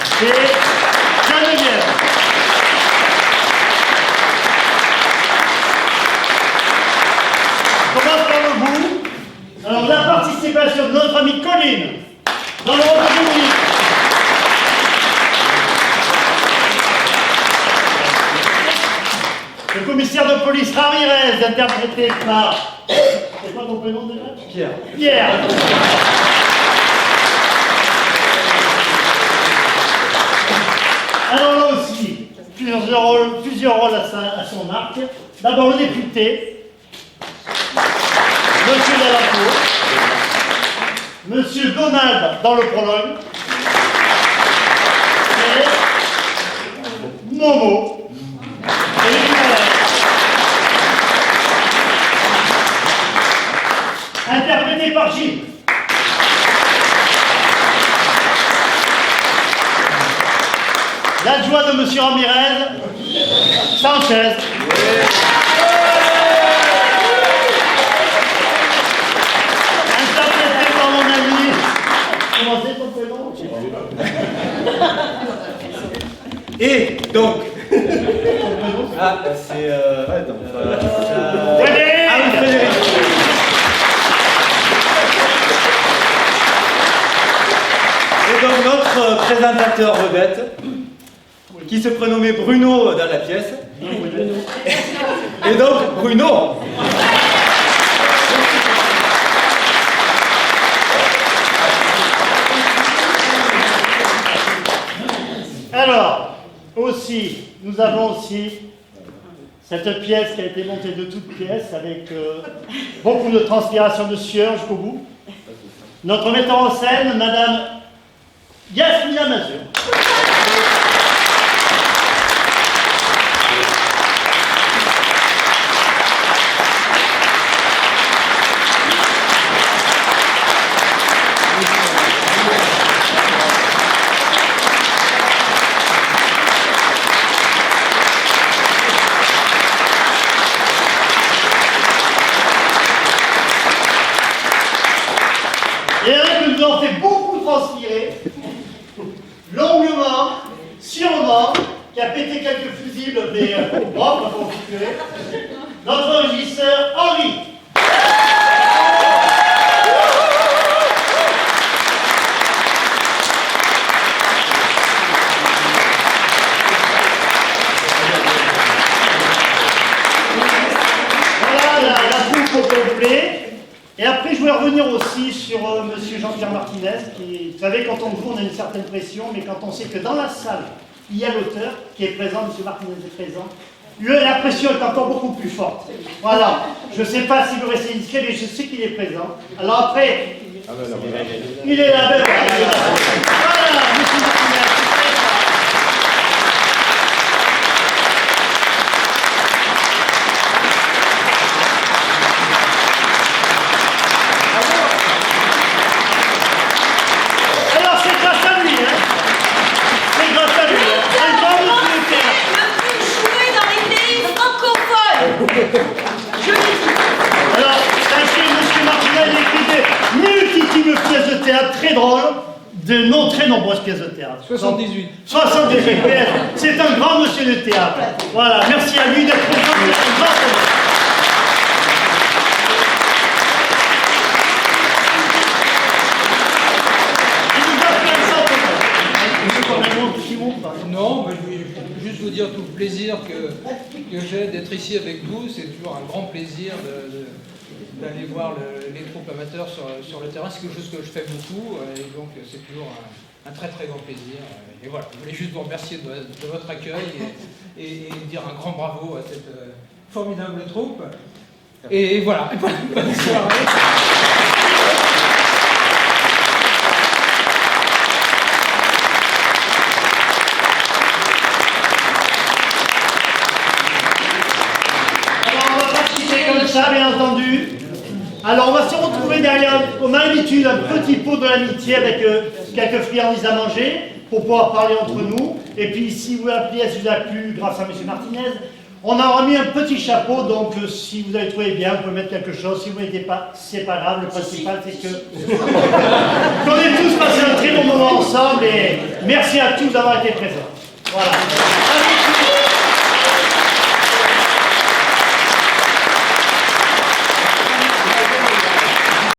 c'est Geneviève. On commence par le bout. Alors la participation de notre amie Colline dans le rôle de Dominique. Le commissaire de police Ramirez, interprété par... C'est quoi ton prénom déjà? Pierre. Pierre. Alors là aussi, plusieurs rôles à son arc. D'abord le député, Monsieur Delacour, Monsieur Donald dans le prologue, et Momo l'adjoint de M. Ramirez, Sanchez. Interprété par mon ami. Comment c'est ton prénom? Et donc. Ah, c'est. Attends. Frédéric. Et donc notre présentateur vedette, qui se prénommait Bruno dans la pièce. Et donc Bruno. Alors, aussi, nous avons aussi cette pièce qui a été montée de toutes pièces avec beaucoup de transpiration de sueur jusqu'au bout. Notre metteur en scène, Madame Yasmina Mazur. Et un qui nous en fait beaucoup transpirer, longuement, sûrement, qui a pété quelques fusibles, mais propres, pour figurer, notre régisseur Henri. Voilà la troupe au complet. Et après, je voulais revenir aussi sur Monsieur Jean-Pierre Martinez, qui, vous savez, quand on joue, on a une certaine pression, mais quand on sait que dans la salle, il y a l'auteur qui est présent, Monsieur Martinez est présent, la pression est encore beaucoup plus forte. Voilà. Je ne sais pas s'il veut rester discret, mais je sais qu'il est présent. Alors après, il est là. Voilà, Monsieur Martinez. Alors, sachez, M. Martinez écrit de multitudes de pièces de théâtre très drôles, de très nombreuses pièces de théâtre. 78. 78 pièces. C'est un grand monsieur de théâtre. Voilà, merci à lui d'être présent. Un grand homme. Non, mais je voulais juste vous dire tout le plaisir que j'ai d'être ici avec vous. C'est toujours un grand plaisir d'aller voir les troupes amateurs sur le terrain. C'est quelque chose que je fais beaucoup et donc c'est toujours un très très grand plaisir. Et voilà, je voulais juste vous remercier de votre accueil et dire un grand bravo à cette formidable troupe. Et voilà, bonne soirée. Ça, bien entendu. Alors, on va se retrouver derrière, comme à l'habitude, un petit pot de l'amitié avec quelques friandises à manger pour pouvoir parler entre nous. Et puis, si la pièce vous a plu, grâce à M. Martinez, on a remis un petit chapeau. Donc, si vous avez trouvé bien, vous pouvez mettre quelque chose. Si vous ne mettez pas, c'est pas grave. Le principal, c'est que qu'on ait tous passé un très bon moment ensemble. Et merci à tous d'avoir été présents. Voilà.